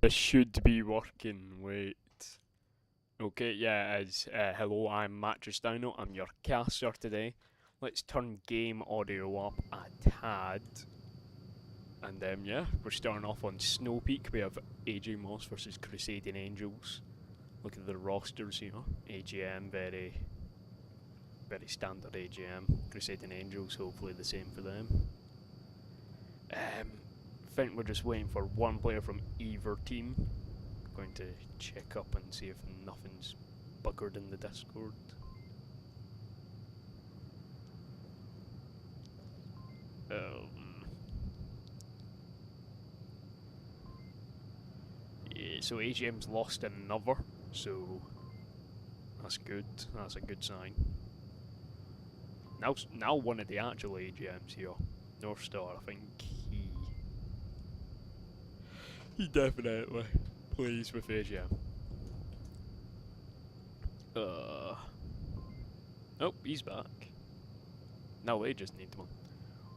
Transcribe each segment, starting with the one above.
This should be working. Wait. Okay, yeah, it is. Hello, I'm Matt Justino. I'm your caster today. Let's turn game audio up a tad. And yeah, we're starting off on Snow Peak. We have AJ Moss versus Crusading Angels. Look at the rosters here. AGM, very standard AGM. Crusading Angels, hopefully the same for them. I think we're just waiting for one player from either team. Going to check up and see if nothing's buggered in the Discord. Yeah, so AGM's lost another, so that's good. That's a good sign. Now one of the actual AGMs here, North Star, I think he definitely plays with AGM. Oh, he's back. No, they just need one.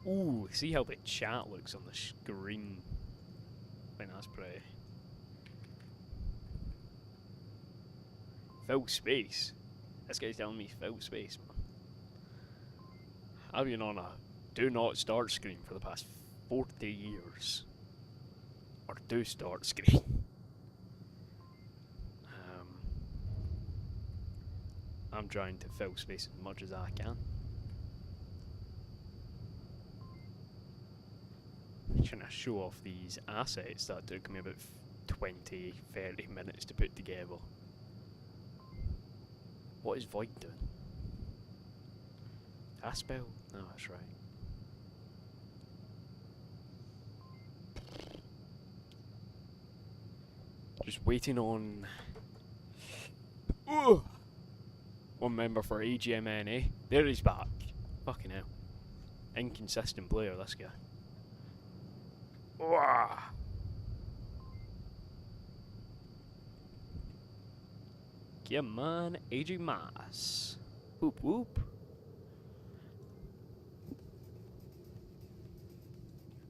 Ooh, see how the chat looks on the screen. I think that's pretty. Full space. This guy's telling me full space, man. I've been on a do not start screen for the past 40 years. Or do start screen. I'm trying to fill space as much as I can. I'm trying to show off these assets that took me about 20, 30 minutes to put together. What is Void doing? That spell? No, that's right. Just waiting on one member for AGMNA. There he's back. Fucking hell. Inconsistent player, this guy. Come on, AJ Moss. Whoop whoop.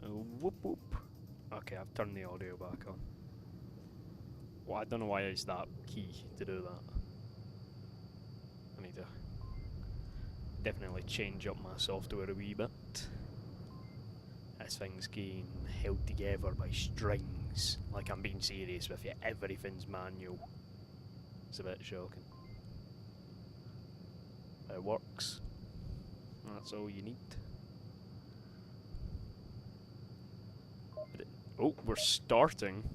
Whoop whoop. Okay, I've turned the audio back on. Well, I don't know why it's that key to do that. I need to definitely change up my software a wee bit. This thing's getting held together by strings. Like I'm being serious with you, everything's manual. It's a bit shocking. But it works. That's all you need. Oh, we're starting.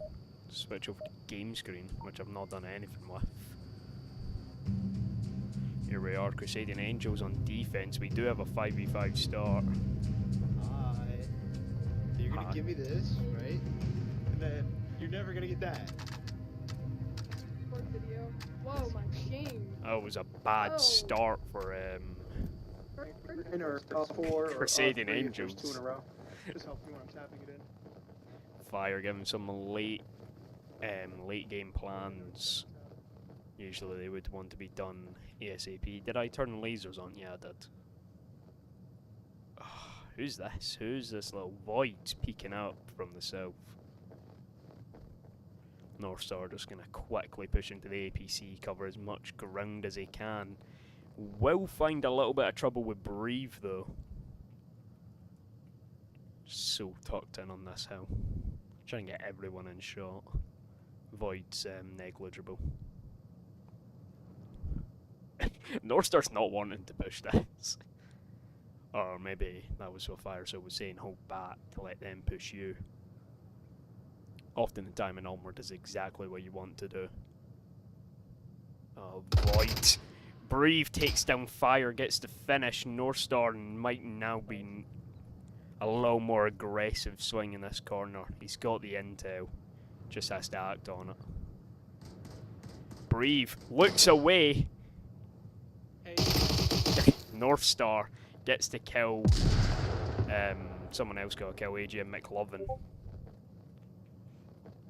Switch over to game screen, which I've not done anything with. Here we are, Crusading Angels on defense. We do have a 5v5 start. Hi. You're gonna give me this, right? And then you're never gonna get that. Video. Whoa, my game. Oh, it was a bad start for Crusading Angels. 2 in a row. Just help me when I'm tapping it in. Fire giving some late game plans. Usually they would want to be done ASAP. Did I turn lasers on? Yeah, I did. Who's this? Who's this little void peeking out from the south? North Star just going to quickly push into the APC, cover as much ground as he can. Will find a little bit of trouble with Breathe though. So tucked in on this hill. Trying to get everyone in shot. Void's negligible. North Star's not wanting to push this. Or maybe that was what Firesoul was saying, hold back to let them push you. Often the time in Onward is exactly what you want to do. Oh, Void. Breathe takes down Fire, gets the finish. North Star might now be a little more aggressive swing in this corner. He's got the intel. Just has to act on it. Breathe. Looks away. Hey. North Star gets to kill. Someone else got to kill AJ McLovin.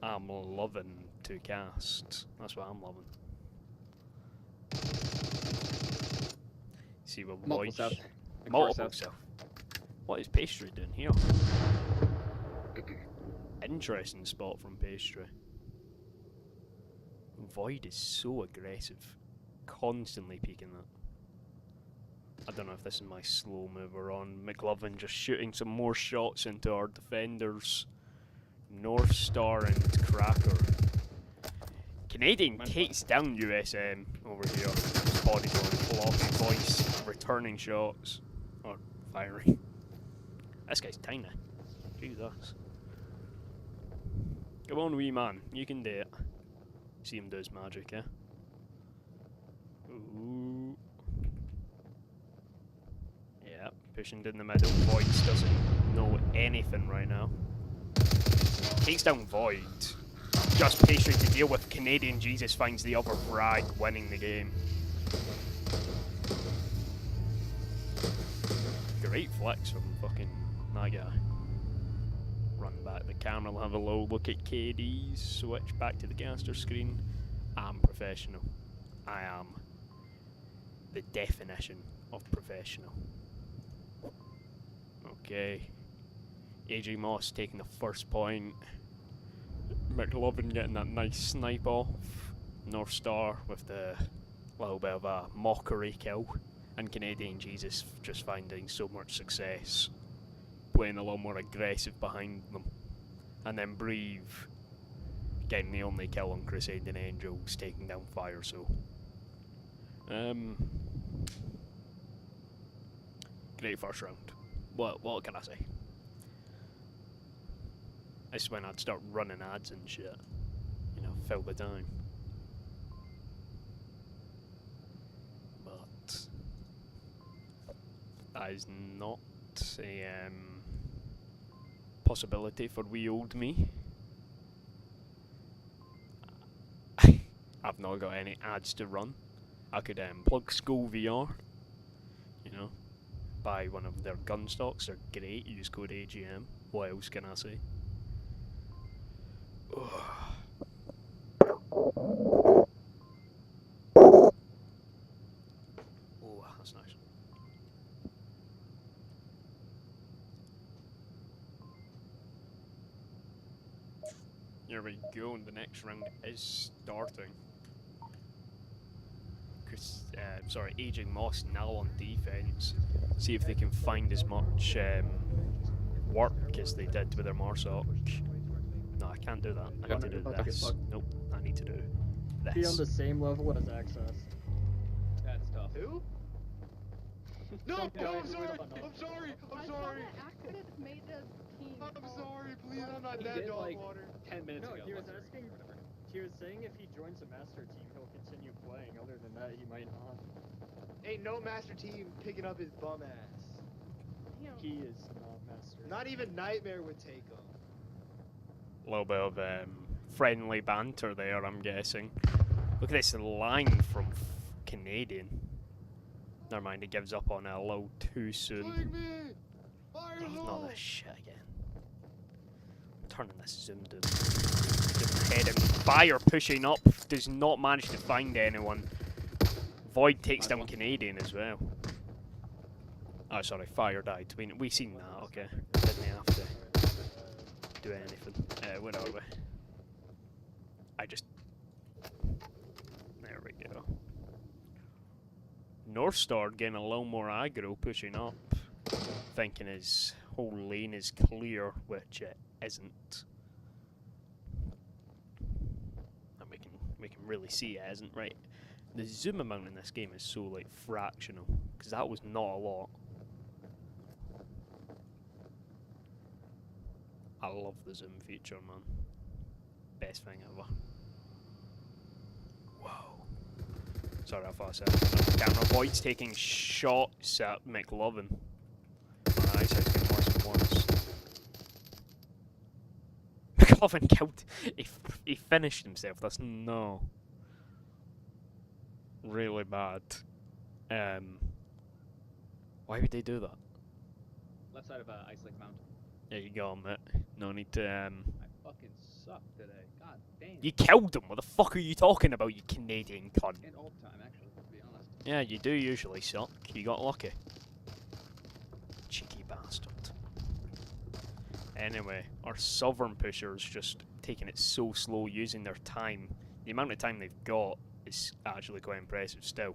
I'm loving to cast. That's what I'm loving. See what Multiple south. Multiple south. What is Pastry doing here? Interesting spot from Pastry. Void is so aggressive. Constantly peeking that. I don't know if this is my slow mover on. McLovin just shooting some more shots into our defenders. North Star and Cracker. Canadian takes down USM over here. His body going floppy, voice returning shots. Or firing. This guy's tiny. Jesus. Come on, wee man. You can do it. See him do his magic, eh? Ooh. Yeah, pushing down the middle. Void doesn't know anything right now. Takes down Void. Just pastry to deal with. Canadian Jesus finds the other frag, winning the game. Great flex from fucking that guy. Run back the camera, we'll have a low look at KD's. Switch back to the caster screen. I'm professional. I am the definition of professional. Okay. AJ Moss taking the first point. McLovin getting that nice snipe off. North Star with the little bit of a mockery kill. And Canadian Jesus just finding so much success. Playing a lot more aggressive behind them. And then Breve getting the only kill on Crusading Angels, taking down Fire Soul. Great first round. What can I say? This is when I'd start running ads and shit. You know, fill the time. But that is not a possibility for wee old me. I've not got any ads to run. I could plug School VR, you know, buy one of their gun stocks. They're great. Use code AGM. What else can I say? Oh, that's nice. Here we go, and the next round is starting. Sorry, Aging Moss now on defense. See if they can find as much work as they did with their Marsoc. No, I can't do that. I need to do this. Nope, I need to do this. Be on the same level as Access. That's tough. Who? No, Don't no, do I'm it. sorry. I'm I'm sorry. I'm I sorry. thought that Access made a team. I'm sorry. Please, I'm not He that did, dog like, water. 10 minutes No, ago. he was wasn't asking. He was saying if he joins a master team, he'll continue playing. Other than that, he might not. Ain't no master team picking up his bum ass. Damn. He is not master. Not even Nightmare would take him. A little bit of friendly banter there, I'm guessing. Look at this line from Canadian. Never mind, he gives up on it a little too soon. Fling me! Fire Oh, zone! not this shit again. I'm turning this zoom down. Just head and Fire pushing up, does not manage to find anyone. Void takes down Canadian as well. Oh, sorry, Fire died. We seen that, okay. Didn't have to do anything. Where are we? There we go. North Star getting a little more aggro, pushing up. Thinking his whole lane is clear, which it isn't. And we can really see it isn't, right? The zoom amount in this game is so like fractional, because that was not a lot. I love the zoom feature, man. Best thing ever. Whoa. Sorry, I thought I said it. Camera Void's taking shots at McLovin. My eyesight's getting worse and worse. McLovin killed. He finished himself. That's no. Really bad. Why would they do that? Left side of Ice Lake Mountain. There you go, mate. No need to. I fucking suck today. God damn. You killed him. What the fuck are you talking about, you Canadian cunt? And all the time, actually, to be honest. Yeah, you do usually suck. You got lucky. Cheeky bastard. Anyway, our southern pushers just taking it so slow, using their time the amount of time they've got is actually quite impressive still.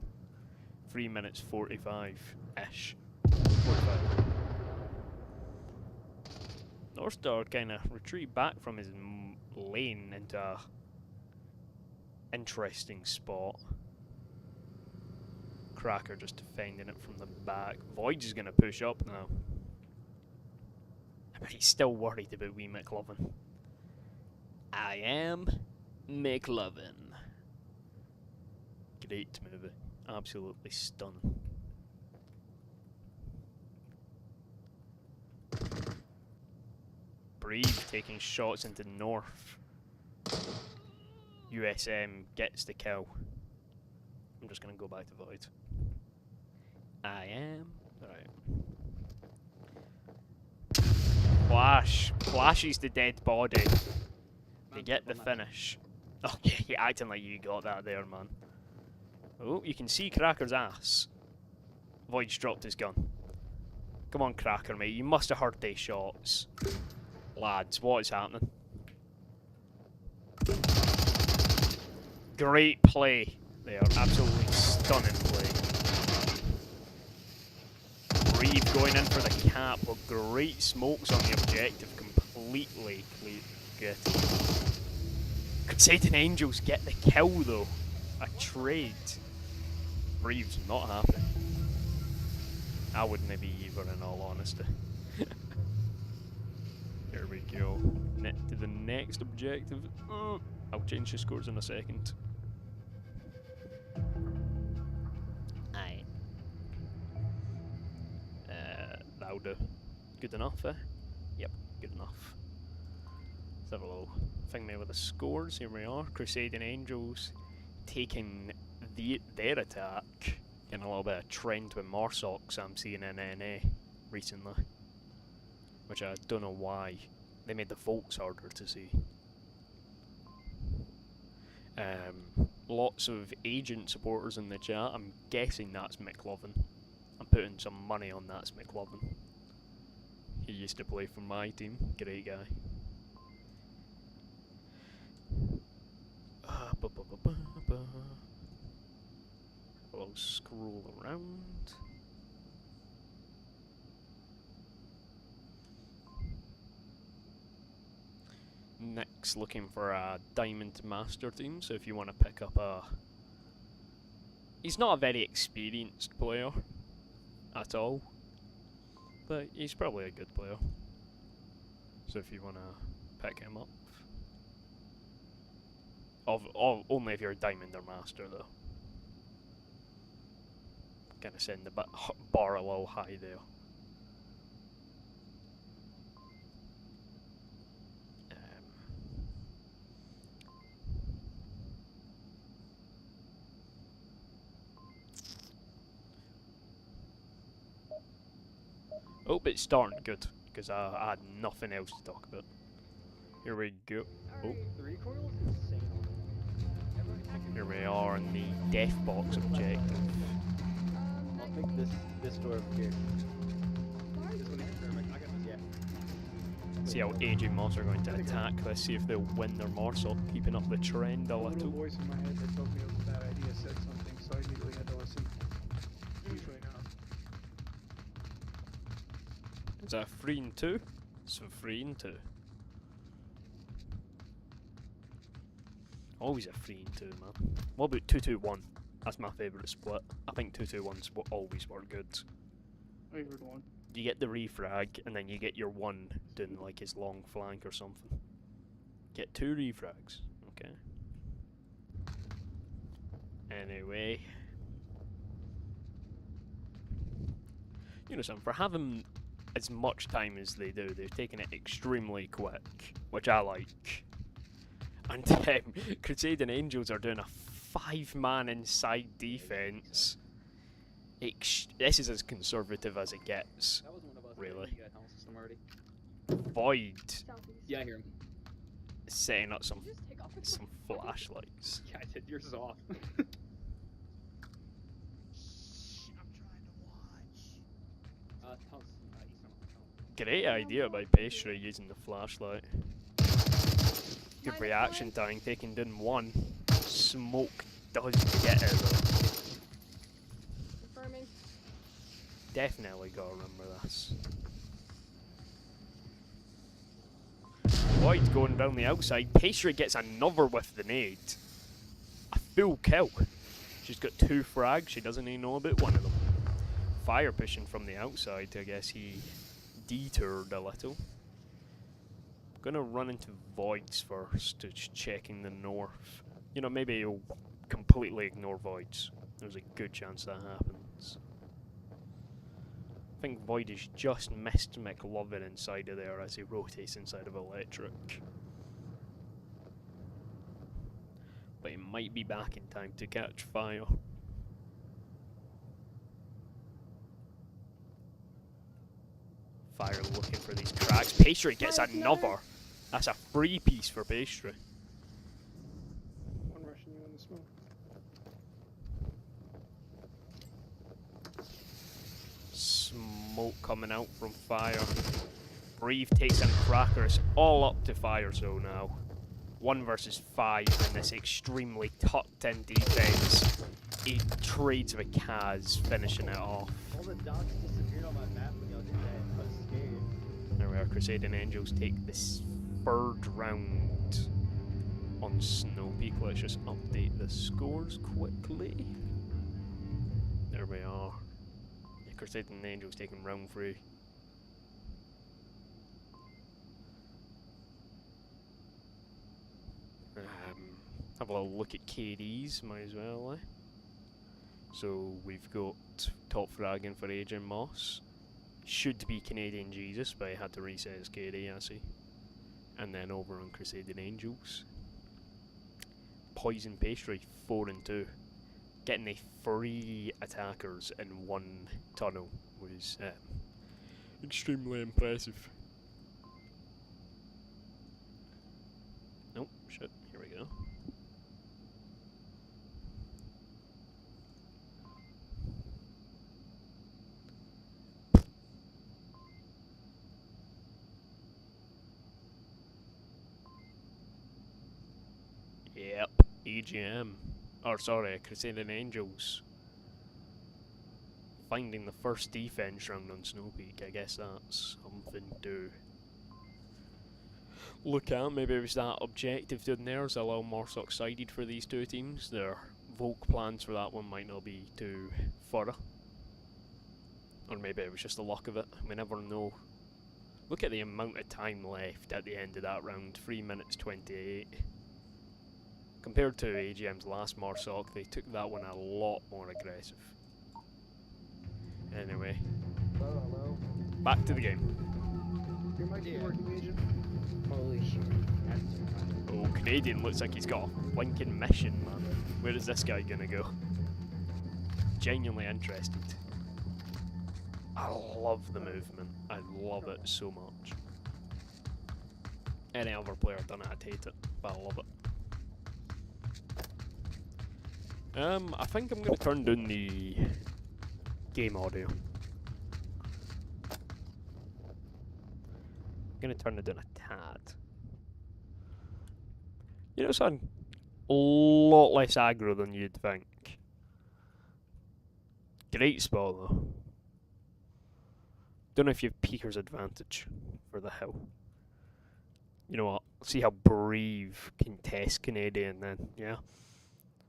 3 minutes 45-ish. 45. Northstar kind of retreat back from his lane into a interesting spot. Cracker just defending it from the back. Void's is going to push up now. But he's still worried about wee McLovin. I am McLovin. Great movie. Absolutely stunning. Brave taking shots into north. USM gets the kill. I'm just going to go back to Void. I am. Right. Flash. Flashes the dead body. They get the finish. Oh, yeah, you're acting like you got that there, man. Oh, you can see Cracker's ass. Void's dropped his gun. Come on, Cracker, mate. You must have heard these shots. Lads, what is happening? Great play there. Absolutely stunning play. Reeve going in for the cap, but great smokes on the objective. Completely good. Crusading Angels get the kill though. A trade. Reeve's not happy. I wouldn't be either, in all honesty. Here we go. To the next objective. I'll change the scores in a second. Aye. That'll do. Good enough, eh? Yep, good enough. Let's have a little thing there with the scores. Here we are. Crusading Angels taking their attack. Getting a little bit of trend with Marsocs I'm seeing in NA recently. Which I don't know why. They made the Volks harder to see. Lots of agent supporters in the chat. I'm guessing that's McLovin. I'm putting some money on that's McLovin. He used to play for my team. Great guy. I'll scroll around. Nick's looking for a Diamond Master team, so if you want to pick up a... He's not a very experienced player at all, but he's probably a good player. So if you want to pick him up. Only if you're a Diamond or Master though. Gonna send the bar a little high there. Hope it's starting good, because I had nothing else to talk about. Here we go. Oh. The recoil is insane on it. Here we are in the death box objective. I'll pick this door over here. This one here. I got this, yeah. See how AJ Moss are going to attack. Let's see if they'll win their Morsel, keeping up the trend a A little little. voice in my head that told me it was a bad idea said something, so I immediately had to listen. Usually not. Is that 3 and 2? So 3 and 2. Always a 3 and 2, man. What about 2-2-1? That's my favourite split. I think 2-2-1s will always work good. Favorite one. You get the refrag, and then you get your one doing like his long flank or something. Get 2 refrags. Okay. Anyway. You know something, for having as much time as they do, they've taken it extremely quick, which I like. And Crusading Angels are doing a 5-man inside defense. This is as conservative as it gets. That was one of us. Really. You got tunnel system already. Void Southeast. Yeah, I hear him. setting up some Did you just take off the some flashlights. Yeah, I said yours is off. Tunnels, east tunnel. Great idea by Pastry using the flashlight. Good Minus reaction one. time, taking down one. smoke does get her though. Confirming. Definitely gotta remember this. Void going down the outside. Pastry gets another with the nade. A full kill. She's got 2 frags. She doesn't even know about one of them. Fire pushing from the outside. I guess he detoured a little. Gonna run into Voids first, just checking the north. You know, maybe he'll completely ignore Voids. There's a good chance that happens. I think Void has just missed McLovin inside of there as he rotates inside of Electric. But he might be back in time to catch fire. Fire looking for these cracks. Pastry gets another. That's a free piece for Pastry. One rushing you in the smoke. Smoke coming out from Fire. Breathe takes some crackers all up to Fire zone now. 1 versus 5 in this extremely tucked in defense. He trades with Kaz, finishing it off. All the dots disappeared on my map when y'all did that. I was scared. There we are. Crusading Angels take this 3rd round on Snow Peak. Let's just update the scores quickly. There we are. Yeah, Crusading Angels taking round 3. Have a little look at KDs, might as well, eh? So we've got top fragging for Agent Moss. Should be Canadian Jesus, but he had to reset his KD, I see. And then over on Crusading Angels. Poison Pastry, 4 and 2. Getting the 3 attackers in 1 tunnel was extremely impressive. Nope, shit, here we go. Yep, EGM. Or sorry, Crusading Angels. Finding the first defense round on Snow Peak. I guess that's something to look at. Maybe it was that objective down there is a little more succeeded for these two teams. Their Volk plans for that one might not be too thorough. Or maybe it was just the luck of it. We never know. Look at the amount of time left at the end of that round. 3 minutes 28. Compared to AGM's last Marsoc, they took that one a lot more aggressive. Anyway, Hello. back to the game. Your mic Yeah. working, Agent? Holy shit. Oh, Canadian looks like he's got a blinking mission, man. Where is this guy gonna go? Genuinely interested. I love the movement. I love it so much. Any other player done it, I'd hate it, but I love it. I think I'm gonna turn down the game audio. I'm gonna turn it down a tad. You know, son, a lot less aggro than you'd think. Great spot though. Don't know if you have Peaker's advantage for the hill. You know what? See how Brave can test Canadian then, yeah?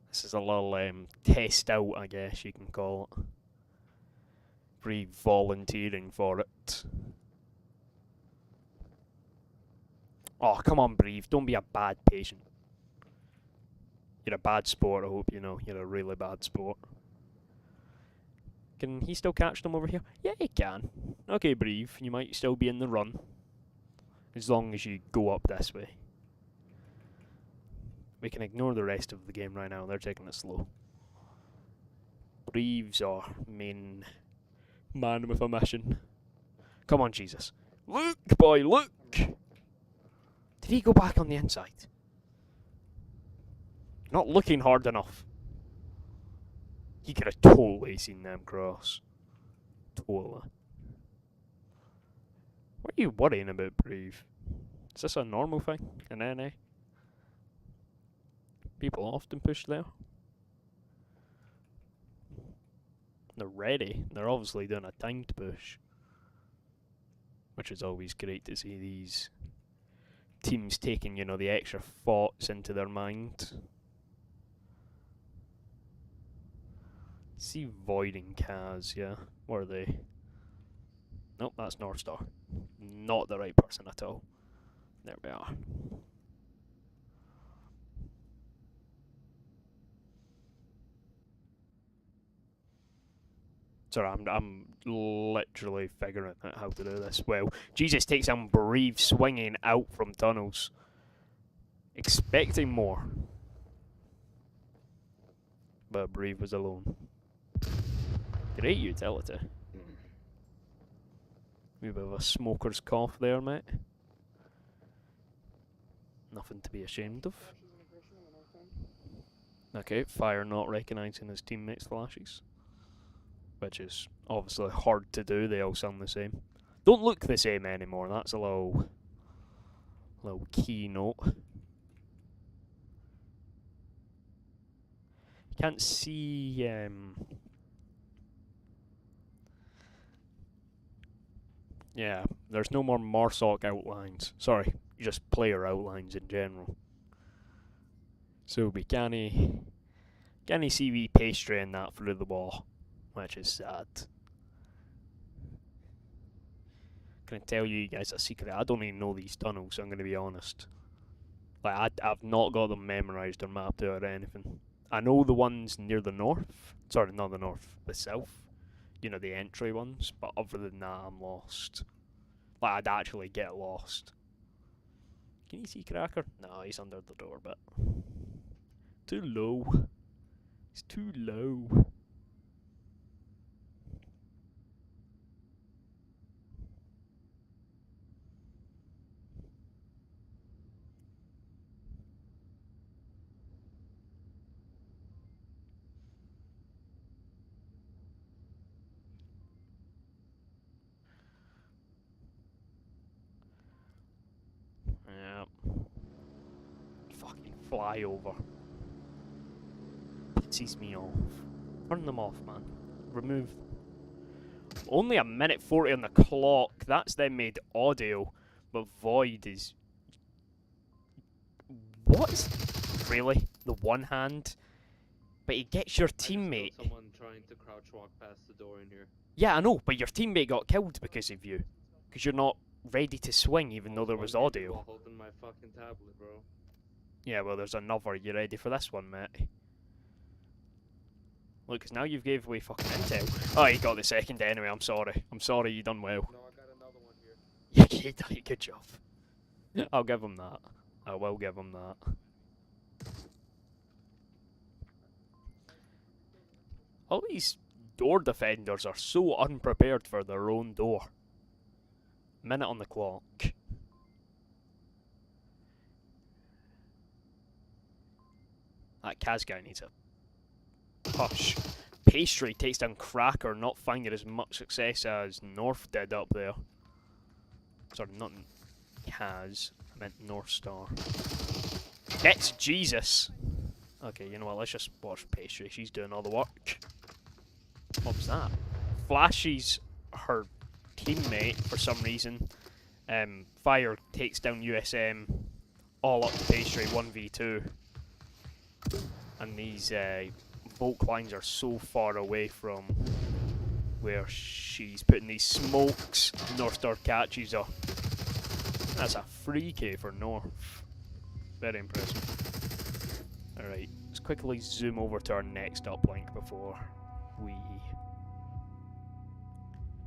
This is a little test out, I guess you can call it. Brave volunteering for it. Oh, come on, Brave. Don't be a bad patient. You're a bad sport, I hope you know. You're a really bad sport. Can he still catch them over here? Yeah, he can. Okay, Brave. You might still be in the run. As long as you go up this way. We can ignore the rest of the game right now. They're taking it slow. Braves are main man with a mission. Come on, Jesus. Look, boy, look! Did he go back on the inside? Not looking hard enough. He could have totally seen them cross. Totally. What are you worrying about, Brave? Is this a normal thing in NA? People often push there. They're ready. They're obviously doing a timed push. Which is always great to see these teams taking, you know, the extra thoughts into their mind. See Voiding Kaz, yeah. Where are they? Nope, that's North Star. Not the right person at all. There we are. Sorry, I'm literally figuring out how to do this. Well, Jesus takes some brave swinging out from tunnels. Expecting more. But Brave was alone. Great utility. A bit of a smoker's cough there, mate. Nothing to be ashamed of. Okay, Fire not recognising his teammates' flashes. Which is obviously hard to do, they all sound the same. Don't look the same anymore, that's a little keynote. Can't see yeah, there's no more Marsoc outlines. Sorry, just player outlines in general. So we can't see wee pastry in that through the wall, which is sad. Can I tell you guys a secret? I don't even know these tunnels, I'm going to be honest. Like, I've not got them memorised or mapped out or anything. I know the ones near the north. Sorry, not the north, the south. You know, the entry ones. But other than that, I'm lost. Like, I'd actually get lost. Can you see Cracker? No, he's under the door, but... Too low. He's too low. Yeah. Fucking flyover. Pisses me off. Turn them off, man. Remove them. Only a minute 40 on the clock. That's then made audio. But Void is... What? Really? The one hand? But he gets your teammate... Someone trying to crouch walk past the door in here. Yeah, I know, but your teammate got killed because of you. Because you're not ready to swing even though there was audio. Holding my fucking tablet, bro. Yeah, well, there's another. You ready for this one, mate? Look, 'cause now you've gave away fucking intel. Oh, you got the second anyway, I'm sorry. I'm sorry, you done well. No, I got another one here. Yeah, you done a good job. I'll give him that. I will give him that. All these door defenders are so unprepared for their own door. Minute on the clock. That Kaz guy needs a push. Pastry takes down Cracker, not finding as much success as North did up there. Sorry, not Kaz. I meant North Star. Gets Jesus! Okay, you know what, let's just watch Pastry. She's doing all the work. What was that? Flashes her teammate for some reason. Fire takes down USM. All up to Pastry, 1v2. And these Volk lines are so far away from where she's putting these smokes. North Star catches her. That's a free K for North. Very impressive. Alright, let's quickly zoom over to our next uplink before we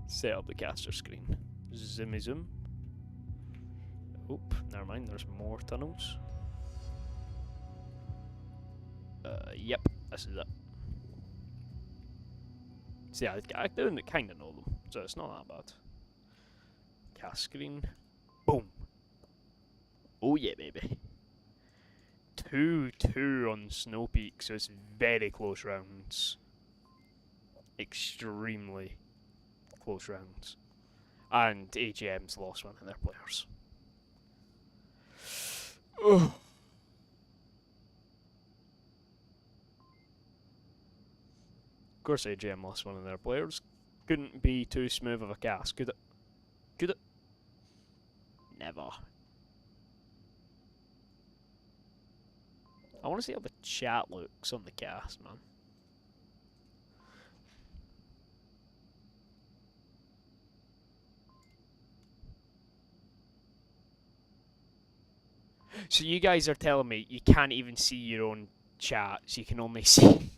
set up the caster screen. Zoomy zoom. Oop, never mind, there's more tunnels. Yep, this is it. See, I do kind of know them, so it's not that bad. Cast screen. Boom. Oh yeah, baby. 2-2 on Snow Peak, so it's very close rounds. Extremely close rounds. And AGM's lost one of their players. course AGM lost one of their players. Couldn't be too smooth of a cast, could it? Could it? Never. I want to see how the chat looks on the cast, man. So you guys are telling me you can't even see your own chats. You can only see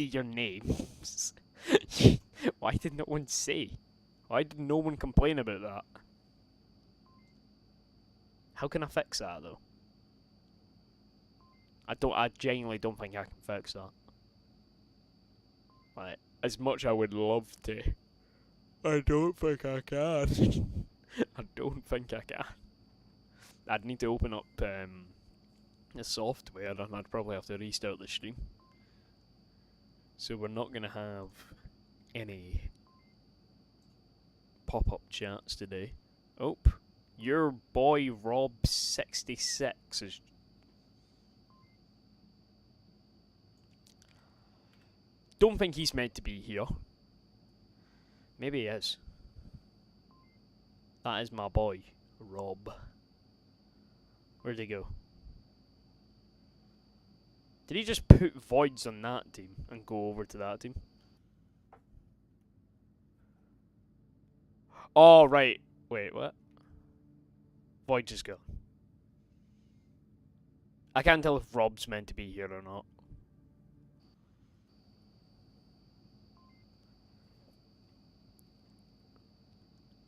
your names. Why did no one say? Why did no one complain about that? How can I fix that though? I genuinely don't think I can fix that. Like, as much I would love to, I don't think I can. I don't think I can. I'd need to open up the software and I'd probably have to restart the stream. So we're not gonna have any pop-up chats today. Oh, your boy Rob66 is... Don't think he's meant to be here. Maybe he is. That is my boy, Rob. Where'd he go? Did he just put voids on that team and go over to that team? Oh, right. Wait, what? Voids is gone. I can't tell if Rob's meant to be here or not.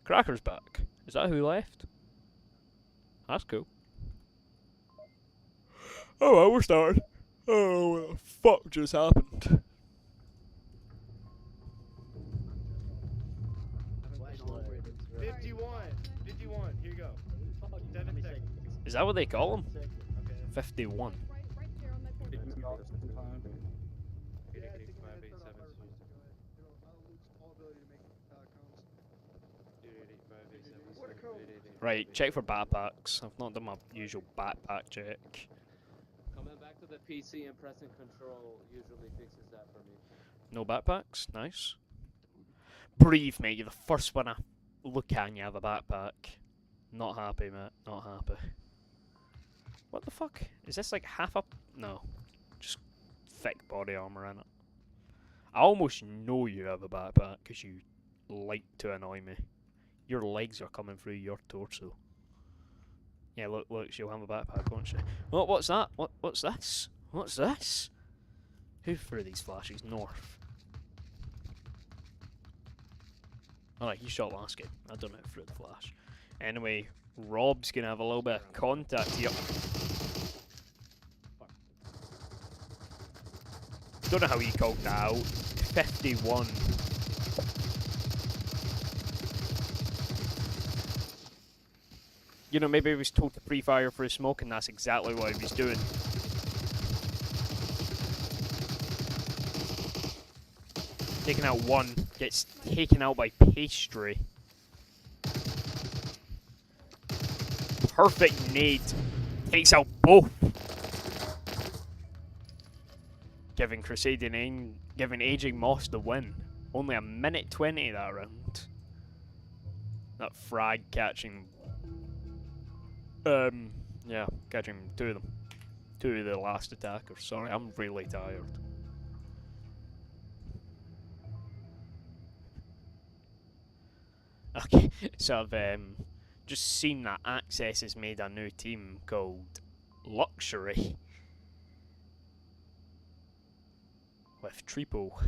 Cracker's back. Is that who left? That's cool. Oh well, we're starting. Oh, what the fuck just happened? Fifty-one. 51. Here you go. 7 seconds. Is that what they call him? Okay. 51. Right there on that corner. Right, check for backpacks. I've not done my usual backpack check. Coming back to the PC and pressing control usually fixes that for me. No backpacks? Nice. Breathe, mate. You're the first one I look at and you have a backpack. Not happy, mate. Not happy. What the fuck? Is this like half up? No. Just thick body armor in it. I almost know you have a backpack because you like to annoy me. Your legs are coming through your torso. Yeah, look, she'll have a backpack, won't she? Oh, what's that? What's this? What's this? Who threw these flashes? North. Alright, he shot last game. I don't know who threw the flash. Anyway, Rob's gonna have a little bit of contact here. Don't know how he called that out. 51. You know, maybe he was told to pre-fire for a smoke and that's exactly what he was doing. Taking out one, gets taken out by pastry. Perfect nade. Takes out both. Giving Crusading, giving Aging Moss the win. Only a minute 20 that round. That frag catching... yeah, catching two of them. Two of the last attackers. Sorry, I'm really tired. Okay, so I've just seen that Access has made a new team called Luxury. With Triple.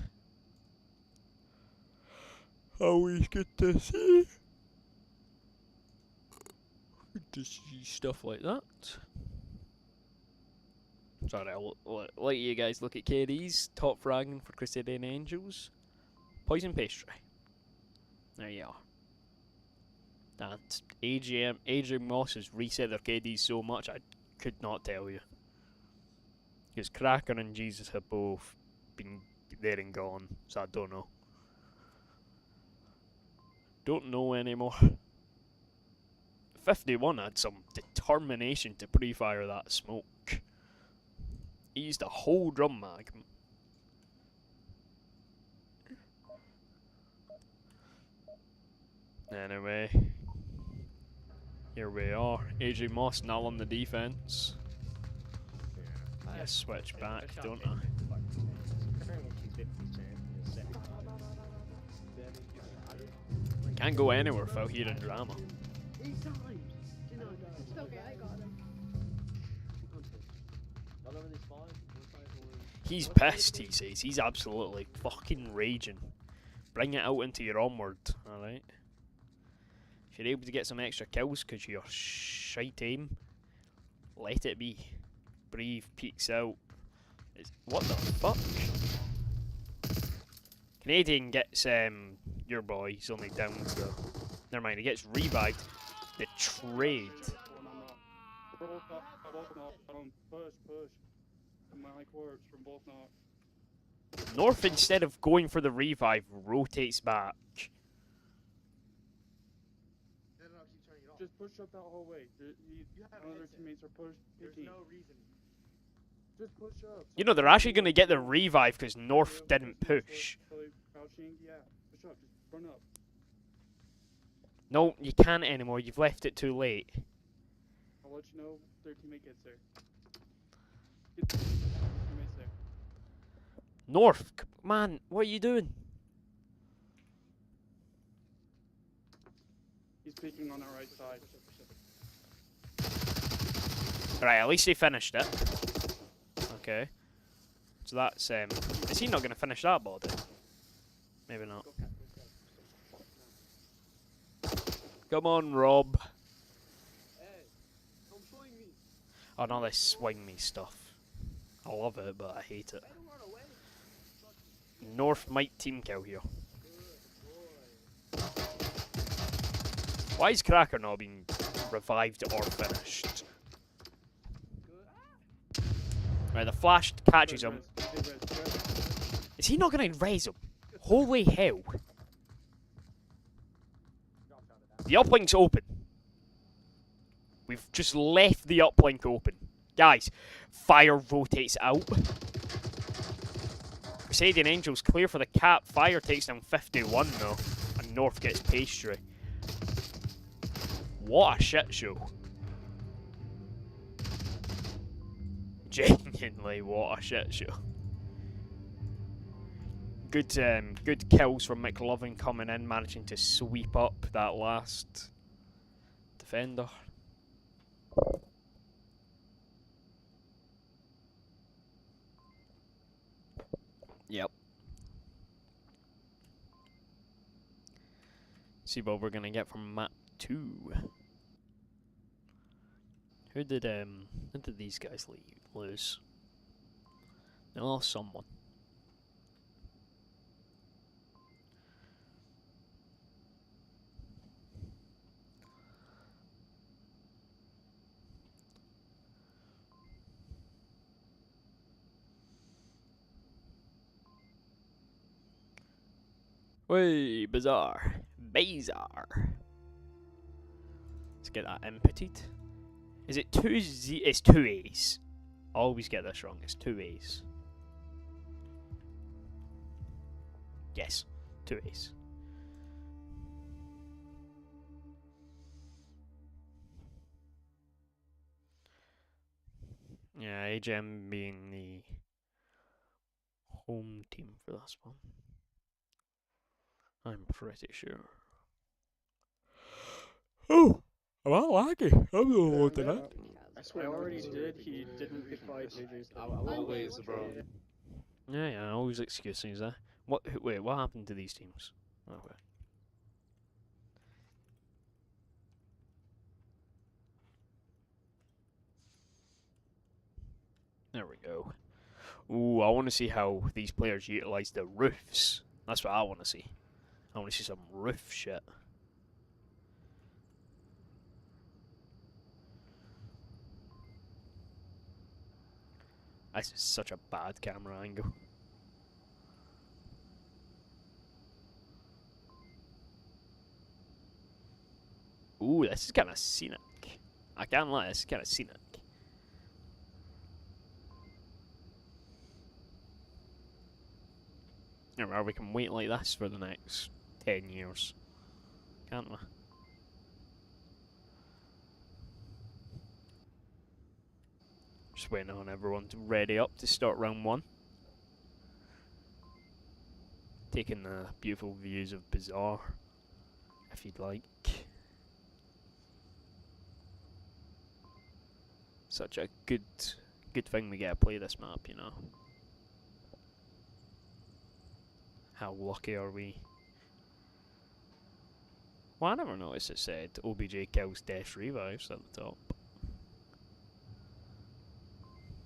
Always good to see. Good to see stuff like that. Sorry, I'll let you guys look at KD's top fragging for Crusading Angels. Poison Pastry. There you are. And Adrian Moss has reset their KDs so much I could not tell you. Because Cracker and Jesus have both been there and gone, so I don't know. Don't know anymore. 51 had some determination to pre-fire that smoke. He used a whole drum mag. Anyway, here we are. AJ Moss now on the defense. I switch back, don't I? Can't go anywhere without hearing drama. It's okay, I got him. He's pissed, he says. He's absolutely fucking raging. Bring it out into your onward, alright? If you're able to get some extra kills because you're shite aim, let it be. Breathe, peeks out. What the fuck? Canadian gets your boy, he's only down so never mind, he gets revived. The trade. Push. Mic works from both knocks. North, instead of going for the revive, rotates back. Just push up that whole way. None of their teammates are pushed. There's no reason. Just push up. You know, they're actually going to get the revive because North didn't push. Crouching, yeah. Push up. Just run up. No, you can't anymore. You've left it too late. I'll let you know if their teammate gets there. Get their teammates there. North, man, what are you doing? He's peeking on our right side. Right, at least he finished it. Okay. So that's, is he not going to finish that body? Maybe not. Come on, Rob. Oh, no, this swing me stuff. I love it, but I hate it. North might team kill here. Why is Cracker not being revived or finished? Right, the flash catches him. Is he not going to raise him? Holy hell. The uplink's open. We've just left the uplink open. Guys, fire rotates out. Crusading Angels clear for the cap. Fire takes down 51 though. And North gets pastry. What a shit show. Genuinely, what a shit show. Good kills from McLovin coming in, managing to sweep up that last defender. Yep. See what we're gonna get from map 2. Who did these guys lose? They lost someone. Way bizarre. Bizarre. Let's get that inputted. Is it 2 Z? It's 2 A's. I always get this wrong. It's 2 A's. Yes, 2 A's. Yeah, AGM being the home team for this one. I'm pretty sure. Oh, am I laggy? I'm the one to that. I already did. He didn't reply JJ's. Always, bro. Yeah, always excuses there. Wait, what happened to these teams? Okay. There we go. Ooh, I want to see how these players utilize the roofs. That's what I want to see. I want to see some roof shit. This is such a bad camera angle. Ooh, this is kind of scenic. I can't lie, this is kind of scenic. Or we can wait like this for the next 10 years. can't we? Just waiting on everyone to ready up to start round 1. Taking the beautiful views of Bazaar, if you'd like. Such a good thing we get to play this map, you know. How lucky are we? Well, I never noticed it said OBJ kills Death Revives at the top.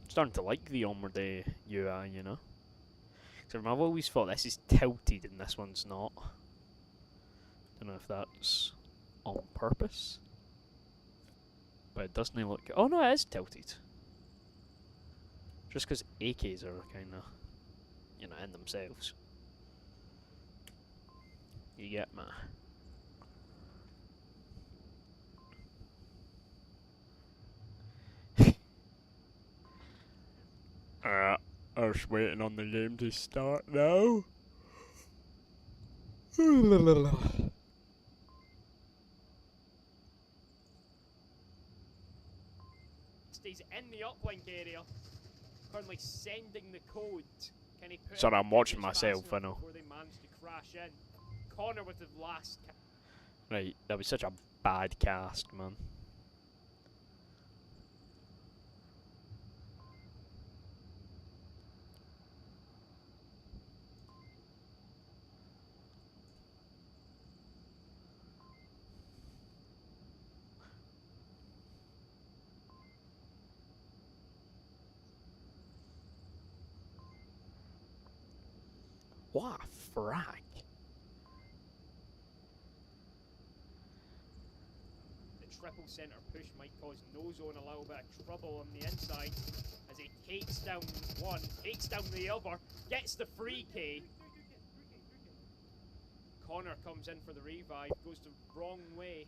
Starting to like the Onward UI, you know. So I've always thought this is tilted and this one's not. Don't know if that's on purpose. But it doesn't look... Oh no, it is tilted. Just because AKs are kind of, you know, in themselves. You get me? I was waiting on the game to start now. Stays in the uplink area. Currently sending the code. Can he put Sorry, I'm watching myself, I know. Before they manage to crash in. Connor with the last. Right, that was such a bad cast, man. What a frag. The triple centre push might cause Nozone a little bit of trouble on the inside as he takes down one, takes down the other, gets the free K. Connor comes in for the revive, goes the wrong way.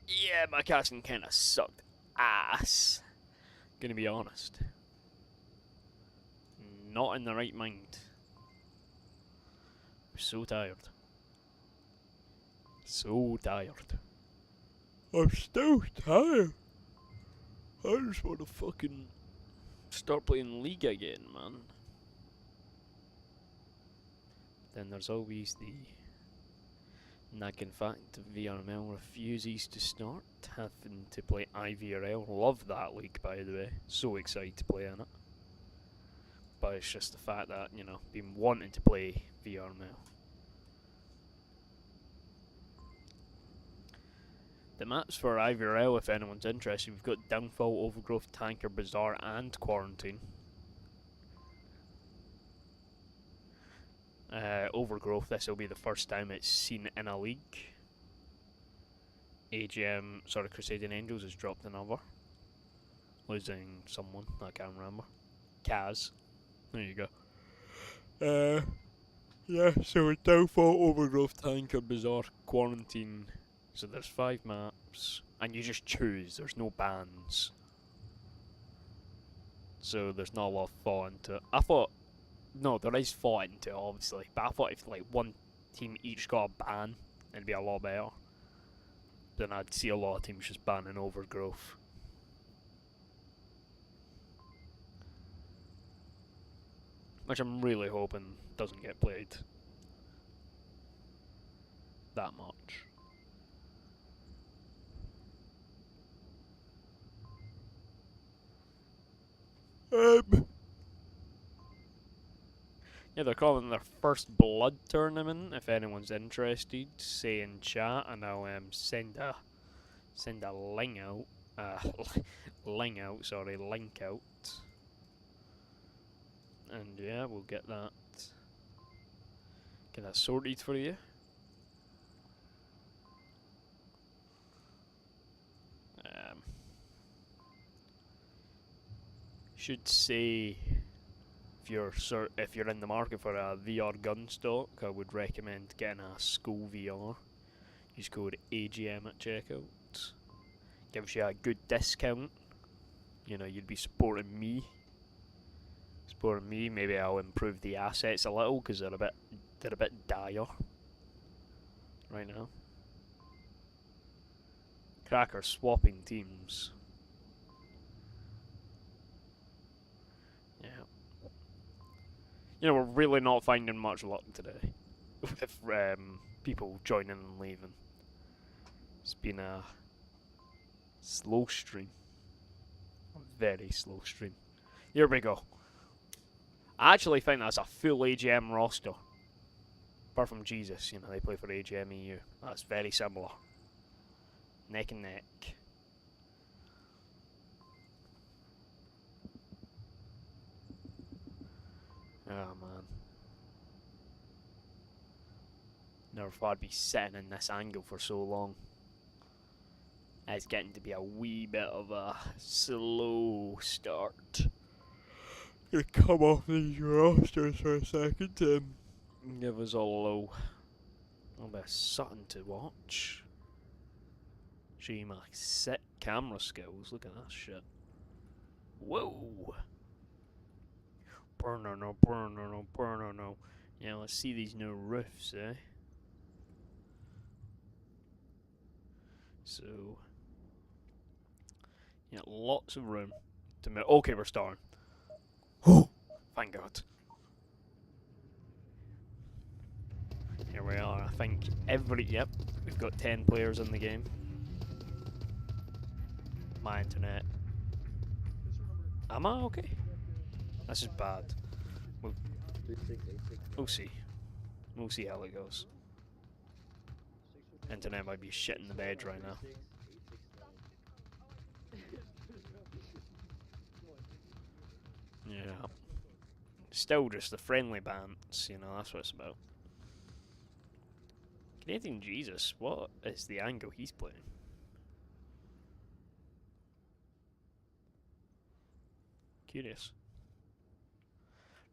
Yeah, my casting kind of sucked ass. Gonna be honest. Not in the right mind. I'm so tired. So tired. I'm still tired. I just want to fucking start playing League again, man. Then there's always the nagging fact that VRML refuses to start, having to play IVRL. Love that league, by the way. So excited to play in it. But it's just the fact that, you know, been wanting to play VRML. The maps for IVRL, if anyone's interested, we've got Downfall, Overgrowth, Tanker, Bazaar, and Quarantine. Overgrowth, this will be the first time it's seen in a league. Crusading Angels has dropped another. Losing someone, I can't remember. Kaz. There you go. Yeah, so it's Downfall, Overgrowth, Tanker, Bazaar, Quarantine. So there's 5 maps, and you just choose, there's no bans. So there's not a lot of thought into it. I thought, no, there is thought into it, obviously, but I thought if like one team each got a ban, it'd be a lot better. Then I'd see a lot of teams just banning Overgrowth. Which I'm really hoping doesn't get played that much. Yeah, they're calling their first blood tournament. If anyone's interested, say in chat, and I'll send a link out. Link out. And yeah, we'll get that sorted for you. Should say if you're in the market for a VR gun stock, I would recommend getting a School VR. Use code AGM at checkout. Gives you a good discount. You know, you'd be supporting me. Maybe I'll improve the assets a little because they're a bit They're a bit dire right now. Cracker swapping teams. Yeah. You know, we're really not finding much luck today with people joining and leaving. It's been a slow stream. A very slow stream. Here we go. I actually think that's a full AGM roster. Apart from Jesus, you know, they play for AGM EU. That's very similar. Neck and neck. Oh man. Never thought I'd be sitting in this angle for so long. It's getting to be a wee bit of a slow start. Gonna come off these rosters for a second and give us all a little bit of something to watch. Show you my sick camera skills. Look at that shit. Whoa! Burner no, burner no, burner no. Yeah, let's see these new roofs, eh? So, yeah, lots of room to move. Okay, we're starting. Oh, thank God. Here we are. I think yep, we've got 10 players in the game. My internet. Am I okay? This is bad. We'll see. We'll see how it goes. Internet might be shit in the bed right now. Yeah. Still just the friendly bants, you know, that's what it's about. Canadian Jesus, what is the angle he's playing? Curious.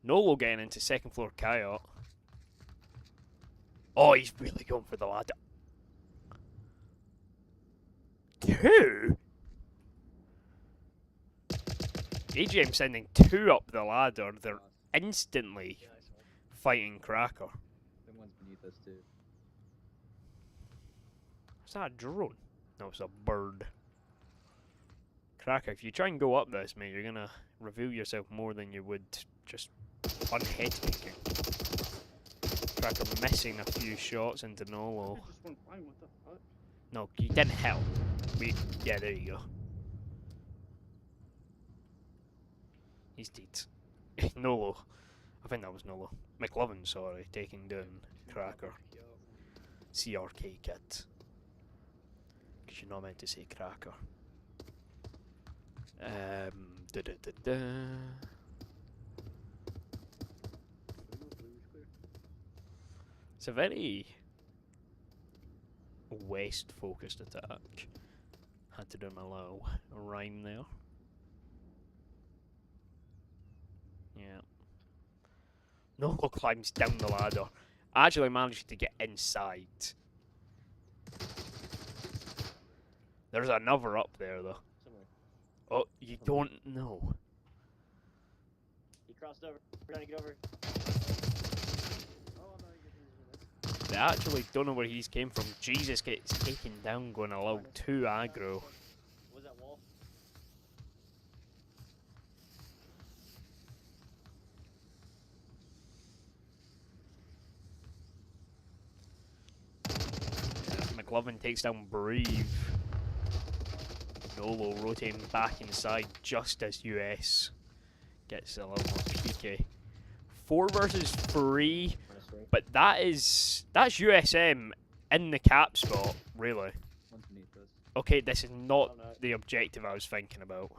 Nolo getting into second floor coyote. Oh, he's really going for the ladder. Two? AGM sending 2 up the ladder. They're instantly fighting Cracker. Someone's beneath us too. Is that a drone? No, it's a bird. Cracker, if you try and go up this, mate, you're gonna reveal yourself more than you would just unhead making. Cracker missing a few shots into Nolo. Just went fine, what the fuck? No, you didn't help. Yeah, there you go. He's dead. Nolo. I think that was Nolo. McLovin, sorry, taking down Cracker. CRK kit. Because you're not meant to say Cracker. Da da da da. It's a very west focused attack. Had to do my little rhyme there. Yeah. Nolo climbs down the ladder. Actually managed to get inside. There's another up there though. Somewhere. Oh, you don't know. He crossed over. We're trying to get over. Oh, I'm not getting this. They actually don't know where he's came from. Jesus gets taken down going a little too aggro. Was that wall? McLovin takes down Brave. Nolo rotating back inside just as US gets a little more peaky. 4 versus 3, but that's USM in the cap spot, really. One's beneath us. Okay, this is not the objective I was thinking about.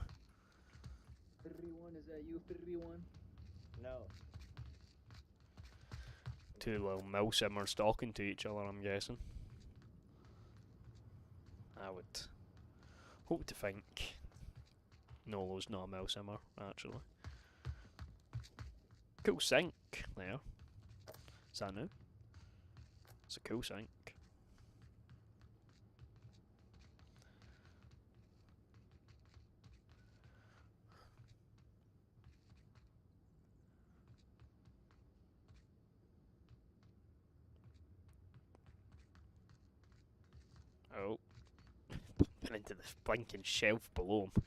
31, is that you, 31? No. 2 little milsimmers talking to each other, I'm guessing. I would hope to think Nolo's not a milsimmer, actually. Cool sink there. Is that new? It's a cool sink. Oh. Bumping into the blinking shelf below him.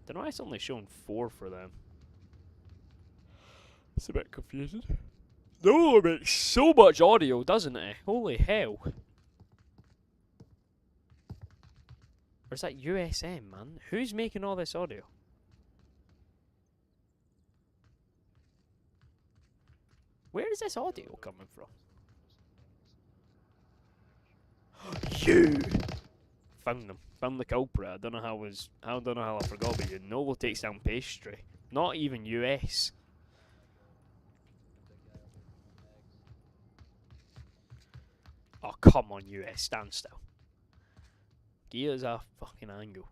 Don't know why it's only showing 4 for them. It's a bit confusing. No, it makes so much audio, doesn't it? Holy hell. Or is that USM, man? Who's making all this audio? Where is this audio coming from? You found them. Found the culprit. I don't know how I forgot about you. Noble takes down pastry. Not even US. Oh come on, US, stand still. Gears a fucking angle.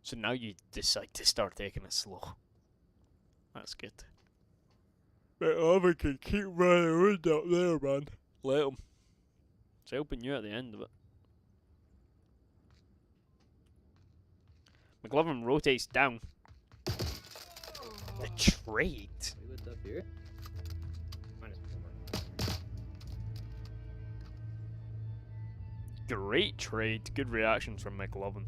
So now you decide to start taking it slow. That's good. But Oven can keep running around up there, man. Let him. It's helping you at the end of it. McLovin rotates down. The trade. We lit up here. Great trade. Good reactions from McLovin.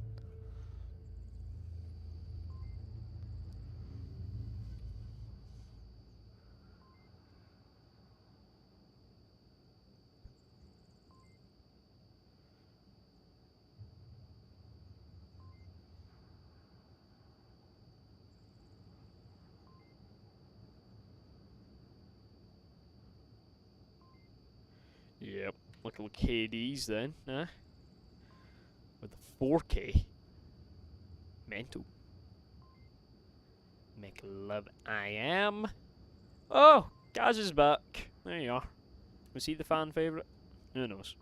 Yep, little KDs then, huh? With the 4K. Mental. Make love I am. Oh, Gaz is back. There you are. Was he the fan favourite? Who knows?